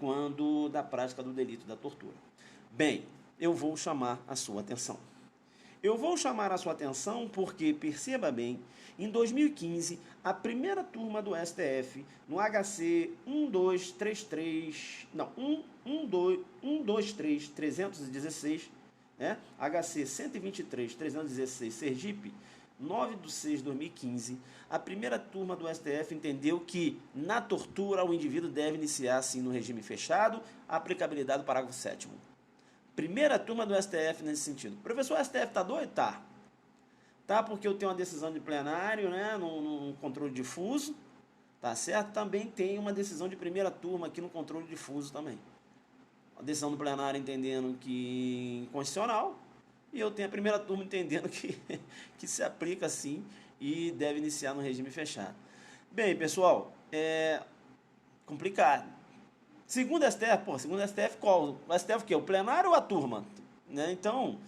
Speaker 1: quando da prática do delito da tortura. Bem, eu vou chamar a sua atenção. Eu vou chamar a sua atenção porque, perceba bem, em 2015, a primeira turma do STF, no HC 123.316, né? HC 123.316, Sergipe, 9/6/2015, a primeira turma do STF entendeu que, na tortura, o indivíduo deve iniciar, sim, no regime fechado, a aplicabilidade do parágrafo 7º. Primeira turma do STF nesse sentido. Professor, o STF está doido? Tá. Tá, porque eu tenho uma decisão de plenário, né, no controle difuso, tá certo? Também tem uma decisão de primeira turma aqui no controle difuso também. A decisão do plenário entendendo que inconstitucional, e eu tenho a primeira turma entendendo que se aplica sim e deve iniciar no regime fechado. Bem, pessoal, complicado. Segundo STF, segundo STF qual? O STF o quê? O plenário ou a turma? Né? Então,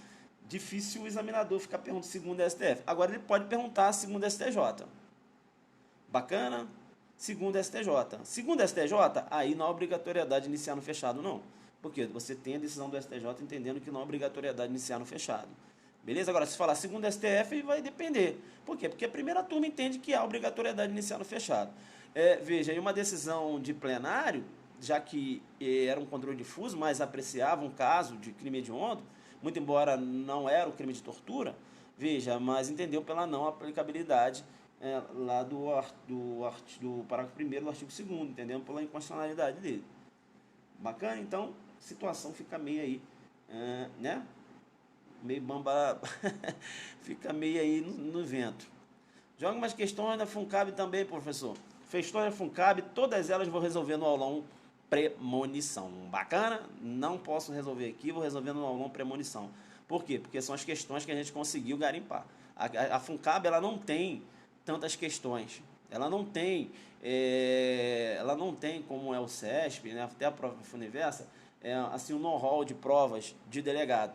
Speaker 1: difícil o examinador ficar perguntando segundo o STF. Agora ele pode perguntar segundo o STJ. Bacana? Segundo o STJ. Segundo o STJ, aí não há obrigatoriedade de iniciar no fechado, não. Porque você tem a decisão do STJ entendendo que não há obrigatoriedade de iniciar no fechado. Beleza? Agora, se falar segundo o STF, vai depender. Por quê? Porque a primeira turma entende que há obrigatoriedade de iniciar no fechado. Veja, aí uma decisão de plenário, já que era um controle difuso, mas apreciava um caso de crime hediondo, muito embora não era o crime de tortura, veja, mas entendeu pela não aplicabilidade lá do parágrafo 1º do artigo 2º, entendeu? Pela inconstitucionalidade dele. Bacana? Então, a situação fica meio aí, né? Meio bamba, fica meio aí no vento. Joga umas questões da FUNCAB também, professor. Questões da FUNCAB, todas elas vou resolver no aulão premonição. Bacana? Não posso resolver aqui, vou resolver no aulão premonição. Por quê? Porque são as questões que a gente conseguiu garimpar. A FUNCAB, ela não tem tantas questões. Ela não tem como é o CESP, né? Até a prova Universa, assim, um know-how de provas de delegado.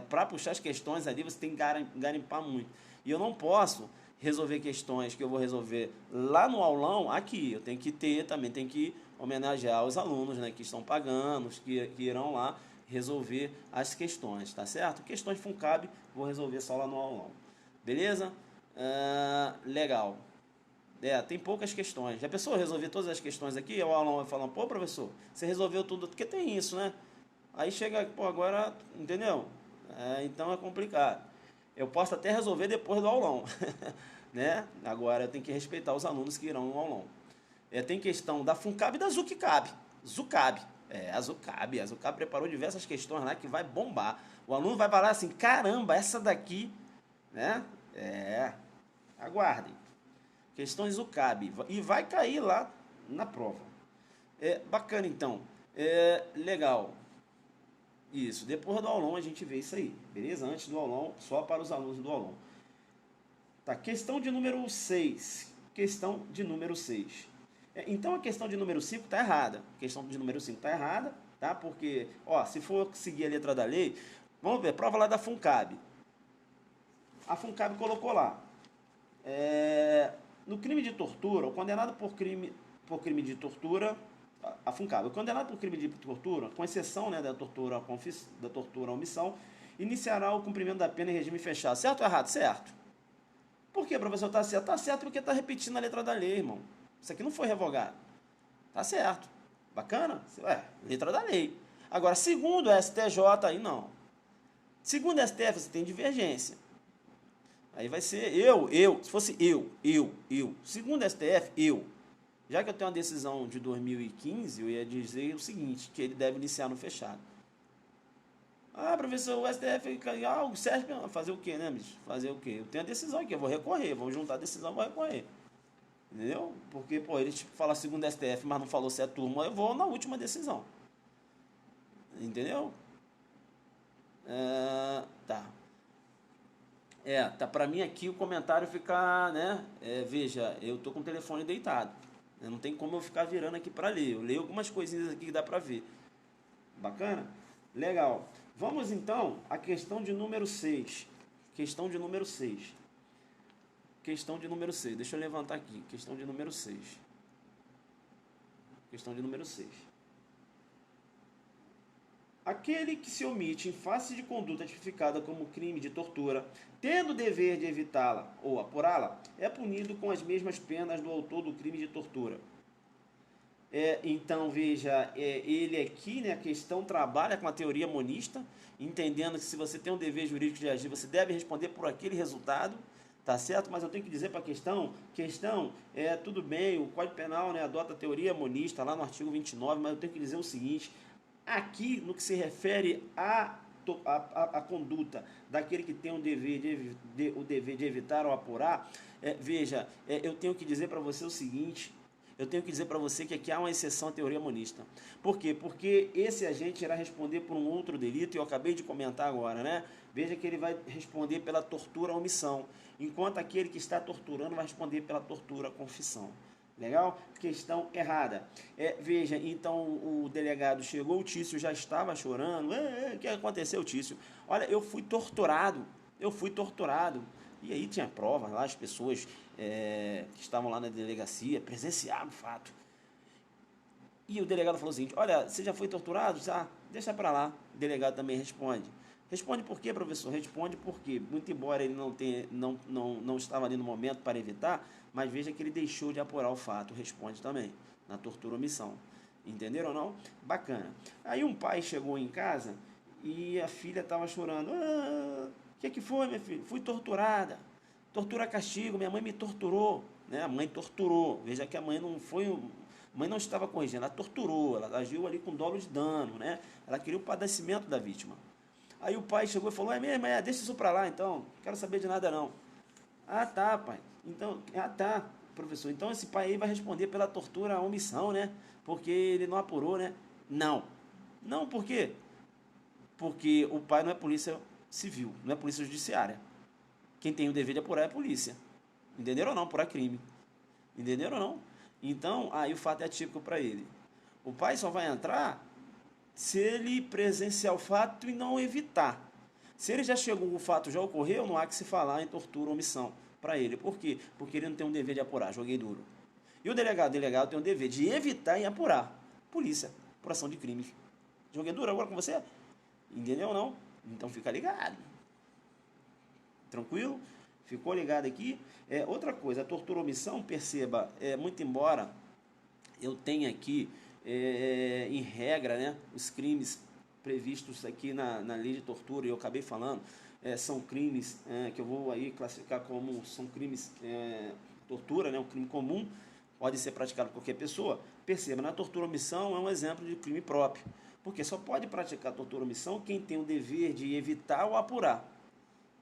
Speaker 1: Para puxar as questões ali, você tem que garimpar muito. E eu não posso resolver questões que eu vou resolver lá no aulão, aqui. Eu tenho que também tenho que homenagear os alunos, né, que estão pagando, que irão lá resolver as questões, tá certo? Questões de FUNCAB, vou resolver só lá no aulão. Beleza? Legal. Tem poucas questões. Já pensou resolver todas as questões aqui? O aulão vai falar, pô, professor, você resolveu tudo, porque tem isso, né? Aí chega, pô, agora, entendeu? Então é complicado. Eu posso até resolver depois do aulão, né? Agora eu tenho que respeitar os alunos que irão no aulão. Tem questão da FUNCAB e da ZUCCAB. ZUCCAB. A ZUCCAB preparou diversas questões lá que vai bombar. O aluno vai falar assim, caramba, essa daqui, né? Aguardem. Questões ZUCCAB. E vai cair lá na prova. Bacana, então. Legal. Isso, depois do aulão a gente vê isso aí, beleza? Antes do aulão, só para os alunos do aulão. Tá, questão de número 6. Questão de número 6. Então a questão de número 5 está errada. A questão de número 5 está errada, tá? Porque, se for seguir a letra da lei, vamos ver, prova lá da FUNCAB. A FUNCAB colocou lá. No crime de tortura, o condenado por crime de tortura, a FUNCAB, o condenado por crime de tortura, com exceção, né, da tortura à omissão, iniciará o cumprimento da pena em regime fechado. Certo ou errado? Certo. Por que, professor, está certo? Está certo porque está repetindo a letra da lei, irmão. Isso aqui não foi revogado. Está certo. Bacana? Letra da lei. Agora, segundo o STJ, aí não. Segundo o STF, você tem divergência. Aí vai ser se fosse eu. Segundo o STF, já que eu tenho uma decisão de 2015, eu ia dizer o seguinte, que ele deve iniciar no fechado. Professor, o STF, o SESP, fazer o quê, né, bicho? Fazer o quê? Eu tenho a decisão aqui, eu vou recorrer, vou juntar a decisão, vou recorrer. Entendeu? Porque, ele fala segundo o STF, mas não falou se é turma, eu vou na última decisão. Entendeu? Tá. Pra mim aqui o comentário fica, né? Veja, eu tô com o telefone deitado. Não tem como eu ficar virando aqui para ler. Eu leio algumas coisinhas aqui que dá para ver. Bacana? Legal. Vamos então à questão de número 6. Questão de número 6. Questão de número 6. Deixa eu levantar aqui. Questão de número 6. Questão de número 6. Aquele que se omite em face de conduta tipificada como crime de tortura, tendo o dever de evitá-la ou apurá-la, é punido com as mesmas penas do autor do crime de tortura. Então, veja, ele aqui, né, a questão trabalha com a teoria monista, entendendo que se você tem um dever jurídico de agir, você deve responder por aquele resultado, tá certo? Mas eu tenho que dizer para a questão, tudo bem, o Código Penal, né, adota a teoria monista lá no artigo 29, mas eu tenho que dizer o seguinte, aqui no que se refere à conduta daquele que tem o dever de evitar ou apurar, veja, eu tenho que dizer para você o seguinte, eu tenho que dizer para você que aqui há uma exceção à teoria monista. Por quê? Porque esse agente irá responder por um outro delito, e eu acabei de comentar agora, né? Veja que ele vai responder pela tortura à omissão, enquanto aquele que está torturando vai responder pela tortura à confissão. Legal? Questão errada. Veja, então o delegado chegou, o Tício já estava chorando. O que aconteceu, Tício? Olha, eu fui torturado. Eu fui torturado. E aí tinha provas lá, as pessoas que estavam lá na delegacia presenciaram o fato. E o delegado falou o seguinte: olha, você já foi torturado? Ah, deixa para lá. O delegado também responde. Responde por quê, professor? Responde porque, muito embora ele não estava ali no momento para evitar, mas veja que ele deixou de apurar o fato. Responde também, na tortura ou omissão. Entenderam ou não? Bacana. Aí um pai chegou em casa e a filha estava chorando. O que foi, minha filha? Fui torturada. Tortura castigo, minha mãe me torturou. Né? A mãe torturou. Veja que a mãe não foi... A mãe não estava corrigindo, ela torturou, ela agiu ali com dobro de dano, né? Ela queria o padecimento da vítima. Aí o pai chegou e falou: é mesmo, deixa isso para lá então, não quero saber de nada não. Ah, tá, pai. Então, tá, professor. Então esse pai aí vai responder pela tortura à omissão, né? Porque ele não apurou, né? Não. Não, por quê? Porque o pai não é polícia civil, não é polícia judiciária. Quem tem o dever de apurar é a polícia. Entenderam ou não? Apurar crime. Entenderam ou não? Então, aí o fato é atípico para ele. O pai só vai entrar se ele presenciar o fato e não evitar. Se ele já chegou, o fato já ocorreu, não há que se falar em tortura ou omissão para ele. Por quê? Porque ele não tem um dever de apurar, joguei duro. E o delegado tem um dever de evitar e apurar. Polícia, apuração de crimes. Joguei duro agora com você? Entendeu ou não? Então fica ligado. Tranquilo? Ficou ligado aqui? Outra coisa, a tortura ou omissão, perceba, muito embora eu tenha aqui, em regra, né, os crimes previstos aqui na lei de tortura, e eu acabei falando, são crimes que eu vou aí classificar como são crimes, tortura, né, um crime comum, pode ser praticado por qualquer pessoa. Perceba, na tortura ou omissão é um exemplo de crime próprio, porque só pode praticar tortura ou omissão quem tem o dever de evitar ou apurar.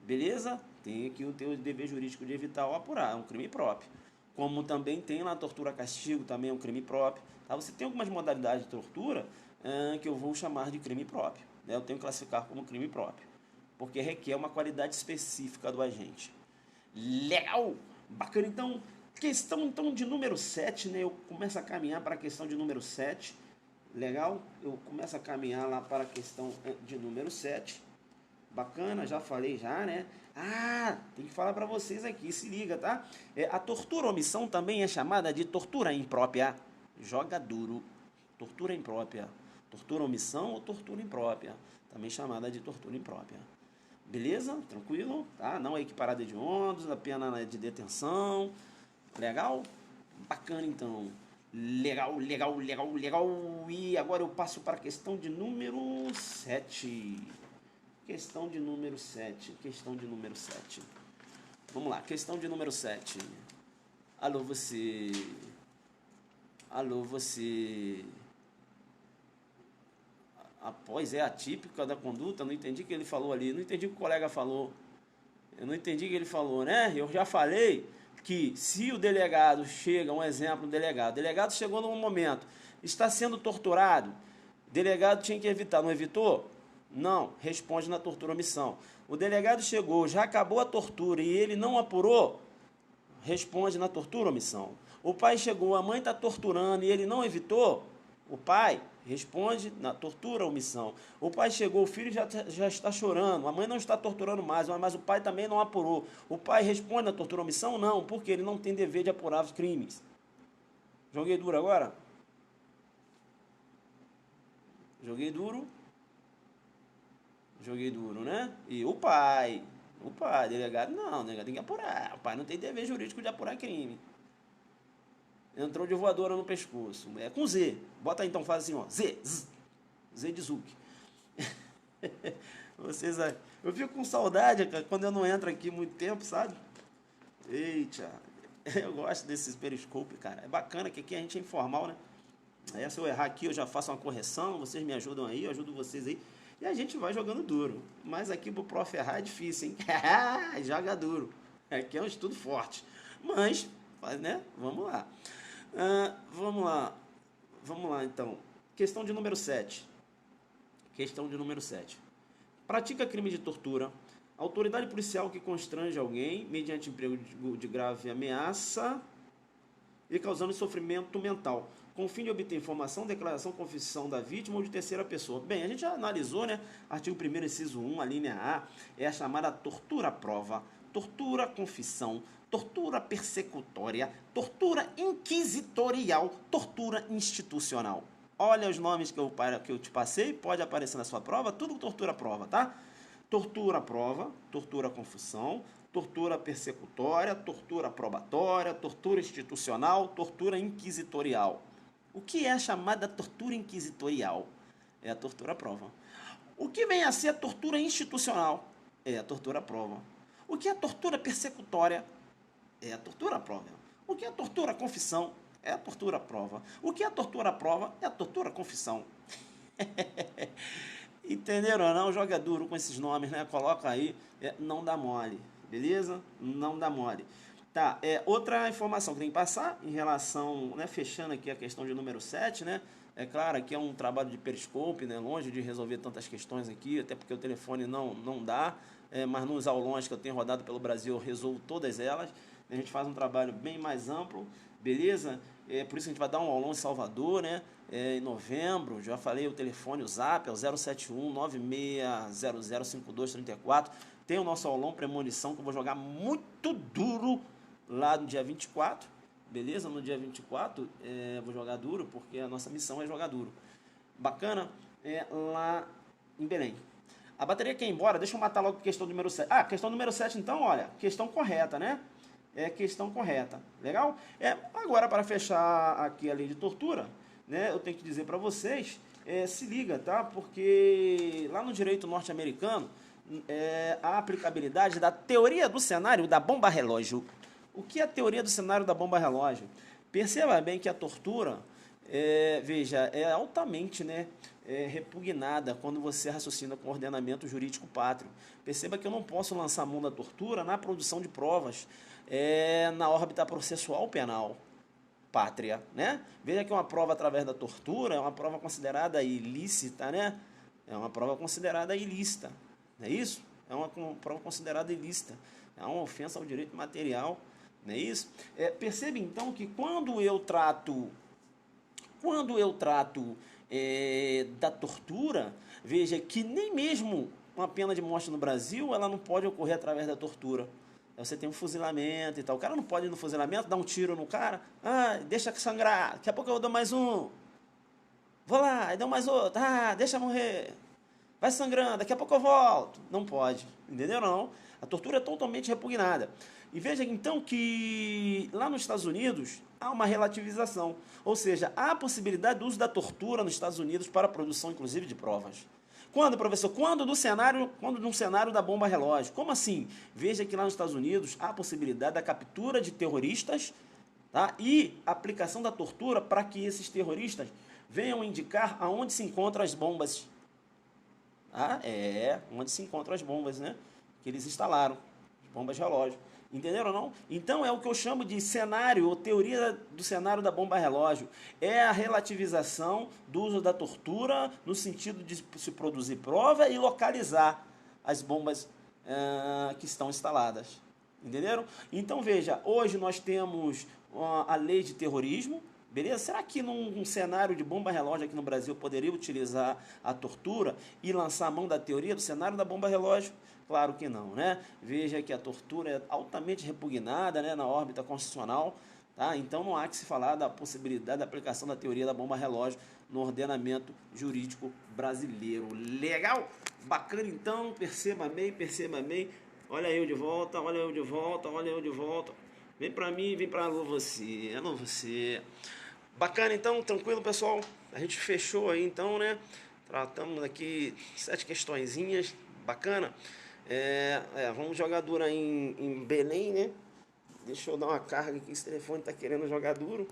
Speaker 1: Beleza? Tem aqui o teu dever jurídico de evitar ou apurar, é um crime próprio. Como também tem lá a tortura castigo, também é um crime próprio. Tá? Você tem algumas modalidades de tortura que eu vou chamar de crime próprio. Né? Eu tenho que classificar como crime próprio, porque requer uma qualidade específica do agente. Legal! Bacana, então, questão então de número 7, né? Eu começo a caminhar para a questão de número 7. Legal? Eu começo a caminhar lá para a questão de número 7. Bacana, já falei já, né? Tem que falar para vocês aqui, se liga, tá? A tortura ou omissão também é chamada de tortura imprópria. Joga duro. Tortura imprópria. Tortura omissão ou tortura imprópria. Também chamada de tortura imprópria. Beleza? Tranquilo? Tá? Não é equiparada de ônibus, a pena de detenção. Legal? Bacana, então. Legal. E agora eu passo para a questão de número 7. Questão de número 7. Vamos lá, questão de número 7. Alô, você. Após atípica da conduta, não entendi o que ele falou ali, não entendi o que o colega falou. Eu não entendi o que ele falou, né? Eu já falei que se o delegado chega, um exemplo, o delegado chegou num momento, está sendo torturado, o delegado tinha que evitar, não evitou? Não, responde na tortura ou omissão. O delegado chegou, já acabou a tortura e ele não apurou, responde na tortura ou omissão. O pai chegou, a mãe está torturando e ele não evitou, o pai responde na tortura ou omissão. O pai chegou, o filho já está chorando, a mãe não está torturando mais, mas o pai também não apurou. O pai responde na tortura ou omissão? Não, porque ele não tem dever de apurar os crimes. Joguei duro agora? Joguei duro, né? E o pai, delegado não, delegado tem que apurar. O pai não tem dever jurídico de apurar crime. Entrou de voadora no pescoço. É com Z. Bota aí então, faz assim, ó. Z de Zuc. Vocês, eu fico com saudade, cara, quando eu não entro aqui muito tempo, sabe? Eita, eu gosto desses periscopes, cara. É bacana que aqui a gente é informal, né? Aí se eu errar aqui, eu já faço uma correção, vocês me ajudam aí, eu ajudo vocês aí. E a gente vai jogando duro. Mas aqui pro prof errar é difícil, hein? Joga duro. Aqui é um estudo forte. Mas, né? Vamos lá. Vamos lá, então. Questão de número 7. Pratica crime de tortura. Autoridade policial que constrange alguém mediante emprego de grave ameaça e causando sofrimento mental, com o fim de obter informação, declaração, confissão da vítima ou de terceira pessoa. Bem, a gente já analisou, né? Artigo 1º, inciso 1, a linha A, é a chamada tortura-prova, tortura-confissão, tortura persecutória, tortura inquisitorial, tortura institucional. Olha os nomes que eu te passei, pode aparecer na sua prova, tudo tortura-prova, tá? Tortura-prova, tortura-confissão, tortura persecutória, tortura probatória, tortura institucional, tortura inquisitorial. O que é a chamada tortura inquisitorial? É a tortura-prova. O que vem a ser a tortura institucional? É a tortura-prova. O que é a tortura persecutória? É a tortura-prova. O que é a tortura-confissão? É a tortura-prova. O que é a tortura-prova? É a tortura-confissão. Entenderam ou não? Joga duro com esses nomes, né? Coloca aí, não dá mole, beleza? Não dá mole. Tá, outra informação que tem que passar em relação, né, fechando aqui a questão de número 7, né? É claro que é um trabalho de periscope, né? Longe de resolver tantas questões aqui, até porque o telefone não dá, mas nos aulões que eu tenho rodado pelo Brasil eu resolvo todas elas. A gente faz um trabalho bem mais amplo, beleza? Por isso a gente vai dar um aulão em Salvador, né? Em novembro, já falei o telefone, o zap é o 071 9600 5234. Tem o nosso aulão premonição que eu vou jogar muito duro lá no dia 24, beleza? No dia 24 vou jogar duro, porque a nossa missão é jogar duro. Bacana? Lá em Belém. A bateria quer ir embora, deixa eu matar logo a questão número 7. Ah, questão número 7 então, olha, questão correta, né? Questão correta, legal? Agora, para fechar aqui a lei de tortura, né, eu tenho que dizer para vocês, se liga, tá? Porque lá no direito norte-americano, a aplicabilidade da teoria do cenário da bomba relógio. O que é a teoria do cenário da bomba relógio? Perceba bem que a tortura, veja, é altamente, né, repugnada quando você raciocina com o ordenamento jurídico pátrio. Perceba que eu não posso lançar a mão da tortura na produção de provas na órbita processual penal pátria, né? Veja que uma prova através da tortura é uma prova considerada ilícita, né? É uma prova considerada ilícita, não é isso? É uma prova considerada ilícita, é uma ofensa ao direito material, não é isso? Perceba então que quando eu trato da tortura, veja que nem mesmo uma pena de morte no Brasil, ela não pode ocorrer através da tortura. Você tem um fuzilamento e tal. O cara não pode ir no fuzilamento, dar um tiro no cara. Deixa sangrar. Daqui a pouco eu dou mais um. Vou lá, e dou mais outro. Deixa morrer. Vai sangrando, daqui a pouco eu volto. Não pode. Entenderam ou não? A tortura é totalmente repugnada. E veja então que lá nos Estados Unidos há uma relativização. Ou seja, há a possibilidade do uso da tortura nos Estados Unidos para a produção, inclusive, de provas. Quando, professor? Quando no cenário da bomba relógio. Como assim? Veja que lá nos Estados Unidos há a possibilidade da captura de terroristas, tá? E aplicação da tortura para que esses terroristas venham indicar aonde se encontram as bombas. Onde se encontram as bombas, né? Que eles instalaram, as bombas relógio. Entenderam ou não? Então é o que eu chamo de cenário, ou teoria do cenário da bomba relógio. É a relativização do uso da tortura no sentido de se produzir prova e localizar as bombas que estão instaladas. Entenderam? Então veja, hoje nós temos a lei de terrorismo, beleza? Será que num cenário de bomba relógio aqui no Brasil poderia utilizar a tortura e lançar a mão da teoria do cenário da bomba relógio? Claro que não, né? Veja que a tortura é altamente repugnada, né, na órbita constitucional, tá? Então não há que se falar da possibilidade da aplicação da teoria da bomba relógio no ordenamento jurídico brasileiro. Legal? Bacana então, perceba bem. Olha eu de volta. Vem pra mim, vem pra alô você. Bacana então, tranquilo pessoal? A gente fechou aí então, né? Tratamos aqui 7 questõezinhas, bacana. Vamos jogar duro aí em Belém, né? Deixa eu dar uma carga aqui, esse telefone tá querendo jogar duro.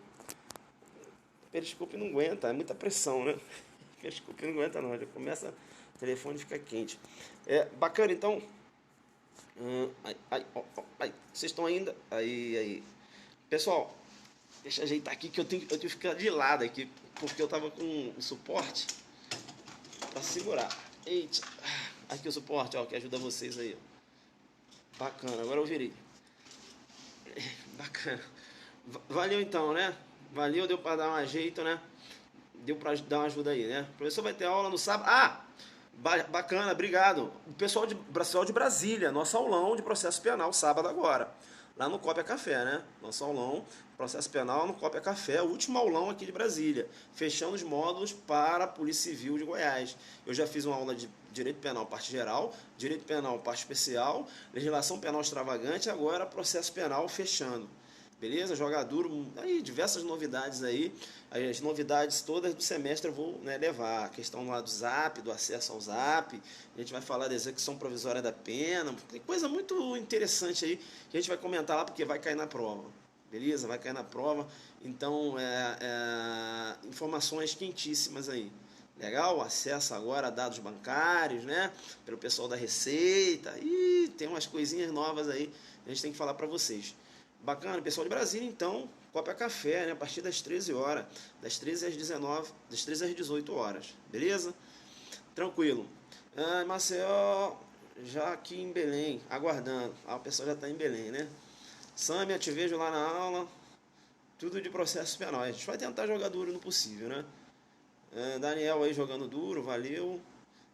Speaker 1: O periscope não aguenta, é muita pressão, né? O periscope não aguenta não, já começa, o telefone fica quente. Bacana então. Vocês estão ainda? Aí. Pessoal, deixa eu ajeitar aqui que eu tenho que ficar de lado aqui, porque eu tava com o suporte para segurar. Eita, aqui o suporte, ó, que ajuda vocês aí. Bacana, agora eu virei. Bacana. Valeu então, né? Valeu, deu para dar um jeito, né? Deu para dar uma ajuda aí, né? O professor vai ter aula no sábado. Ah! Bacana, obrigado. O pessoal de Brasília, nosso aulão de processo penal, sábado agora. Lá no Cópia Café, né? Nosso aulão, processo penal no Cópia Café, o último aulão aqui de Brasília. Fechando os módulos para a Polícia Civil de Goiás. Eu já fiz uma aula de Direito Penal, parte geral, Direito Penal, parte especial, Legislação Penal extravagante, agora processo penal fechando. Beleza? Joga duro, aí diversas novidades aí. As novidades todas do semestre eu vou, né, levar. A questão lá do Zap, do acesso ao Zap. A gente vai falar da execução provisória da pena. Tem coisa muito interessante aí que a gente vai comentar lá porque vai cair na prova. Beleza? Vai cair na prova. Então, informações quentíssimas aí. Legal? Acesso agora a dados bancários, né? Pelo pessoal da Receita. E tem umas coisinhas novas aí que a gente tem que falar para vocês. Bacana, pessoal de Brasília, então, Cópia Café, né? A partir das 13 horas, das 13 às 19, das 13 às 18 horas, beleza? Tranquilo. Maceió, já aqui em Belém, aguardando. O pessoal já está em Belém, né? Sâmia, te vejo lá na aula. Tudo de processo penal. A gente vai tentar jogar duro no possível, né? Daniel aí jogando duro, valeu.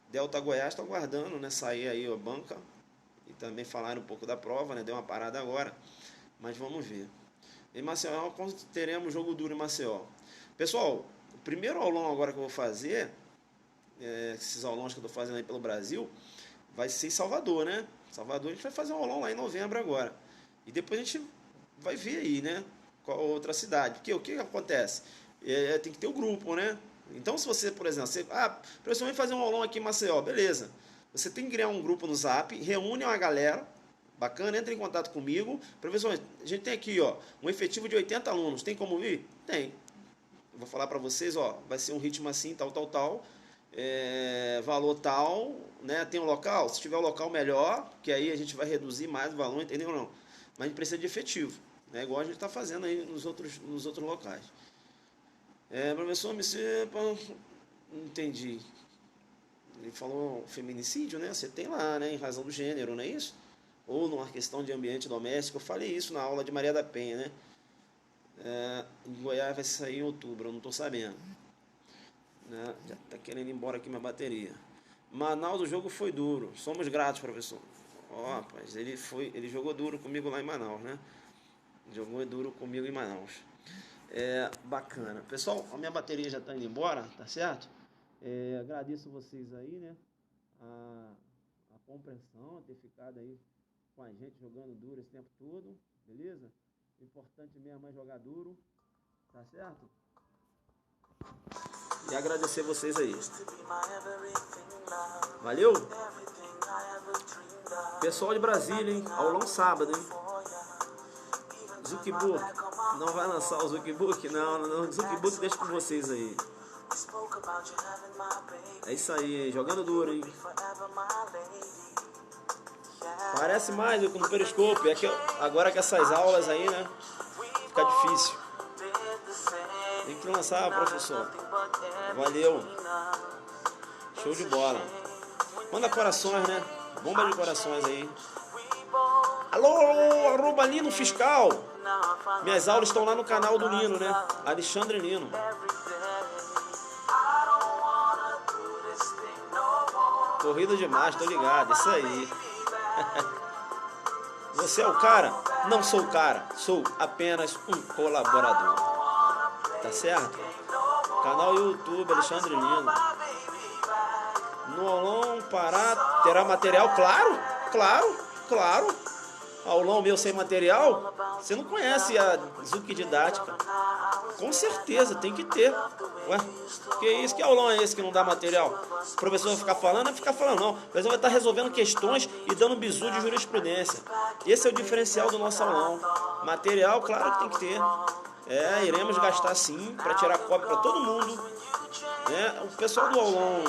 Speaker 1: Delta Goiás, tá aguardando, né? Sair aí a banca. E também falar um pouco da prova, né? Deu uma parada agora. Mas vamos ver. Em Maceió, quando teremos jogo duro em Maceió? Pessoal, o primeiro aulão agora que eu vou fazer, esses aulões que eu estou fazendo aí pelo Brasil, vai ser em Salvador, né? Salvador a gente vai fazer um aulão lá em novembro agora. E depois a gente vai ver aí, né? Qual outra cidade. Porque o que acontece? Tem que ter o grupo, né? Então se você, por exemplo, professor, vem fazer um aulão aqui em Maceió, beleza. Você tem que criar um grupo no Zap, reúne uma galera. Bacana, entra em contato comigo. Professor, a gente tem aqui, ó, um efetivo de 80 alunos. Tem como vir? Tem. Eu vou falar para vocês, ó, vai ser um ritmo assim, tal, valor tal, né? Tem um local? Se tiver um local melhor, que aí a gente vai reduzir mais o valor, entendeu ou não? Mas a gente precisa de efetivo, né? Igual a gente está fazendo aí nos outros locais. Professor, não entendi. Ele falou feminicídio, né? Você tem lá, né? Em razão do gênero, não é isso? Ou numa questão de ambiente doméstico. Eu falei isso na aula de Maria da Penha, né? Em Goiás vai sair em outubro, eu não estou sabendo. Né? Já está querendo ir embora aqui minha bateria. Manaus, o jogo foi duro. Somos gratos, professor. Ó, rapaz, ele jogou duro comigo lá em Manaus, né? Jogou duro comigo em Manaus. Bacana. Pessoal, a minha bateria já está indo embora, tá certo? Agradeço vocês aí, né? A compreensão, a ter ficado aí com a gente jogando duro esse tempo todo, beleza? O importante mesmo é jogar duro, tá certo? E agradecer vocês aí. Valeu? Pessoal de Brasília, hein? Aulão sábado, hein? Zuckerbook, não vai lançar o Zuckerbook? Não, Zuckerbook deixa com vocês aí. É isso aí, jogando duro, hein? Parece mais do que no Periscope. Agora que essas aulas aí, né? Fica difícil. Tem que lançar, professor. Valeu. Show de bola. Manda corações, né? Bomba de corações aí. Alô, arroba Lino Fiscal. Minhas aulas estão lá no canal do Lino, né? Alexandre Lino. Corrida demais, tô ligado. Isso aí. Você é o cara? Não sou o cara, sou apenas um colaborador. Tá certo? Canal YouTube Alexandre Lino. No aulão Pará terá material? Claro. Aulão meu sem material? Você não conhece a Zuc Didática? Com certeza, tem que ter. Ué, que isso? Que aulão é esse que não dá material? O professor vai ficar falando? Não vai ficar falando, não. O professor vai estar resolvendo questões e dando bizu de jurisprudência. Esse é o diferencial do nosso aulão. Material, claro que tem que ter. Iremos gastar sim, para tirar cópia para todo mundo. O pessoal do aulão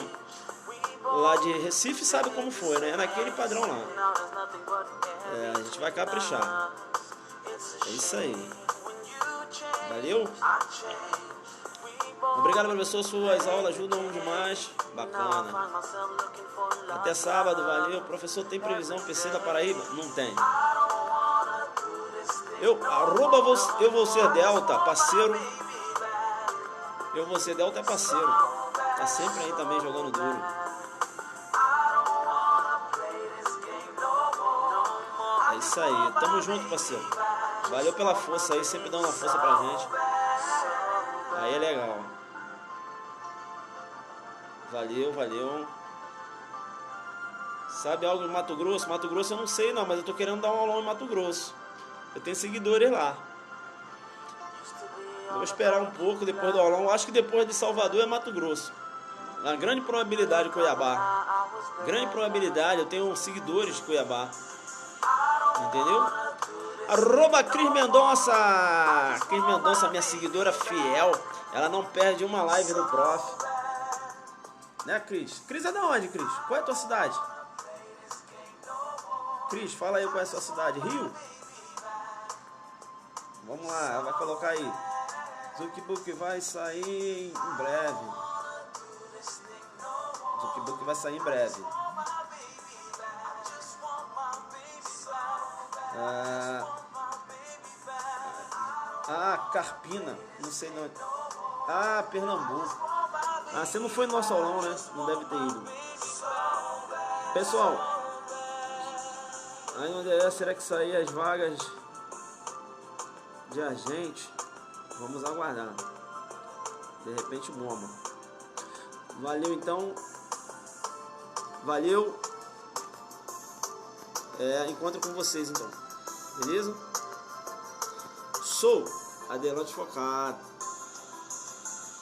Speaker 1: lá de Recife sabe como foi, né? É naquele padrão lá. A gente vai caprichar. É isso aí. Valeu? Obrigado, professor. Suas aulas ajudam demais. Bacana. Até sábado, valeu. Professor, tem previsão PC da Paraíba? Não tem. Eu vou ser Delta, parceiro. Eu vou ser Delta, é parceiro. Tá sempre aí também jogando duro. É isso aí, tamo junto, parceiro. Valeu pela força aí, sempre dando uma força pra gente. Aí é legal. Valeu, valeu. Sabe algo de Mato Grosso? Mato Grosso eu não sei não, mas eu tô querendo dar um aulão em Mato Grosso. Eu tenho seguidores lá. Vou esperar um pouco depois do aulão. Acho que depois de Salvador é Mato Grosso. Na grande probabilidade Cuiabá. Grande probabilidade, eu tenho seguidores de Cuiabá. Entendeu? @ Cris Mendonça. Cris Mendonça, minha seguidora fiel. Ela não perde uma live do prof. Né, Cris? Cris é da onde, Cris? Qual é a tua cidade? Cris, fala aí qual é a sua cidade. Rio? Vamos lá, ela vai colocar aí. Zuckerbook vai sair em breve. Zuckerbook vai sair em breve. Carpina, não sei não. Pernambuco. Você não foi no nosso aulão, né? Não deve ter ido. Pessoal, aí onde é? Será que sair as vagas de agente? Vamos aguardar. De repente bomba. Valeu então. Valeu. Encontro com vocês então. Beleza? Sou Adelante Focado.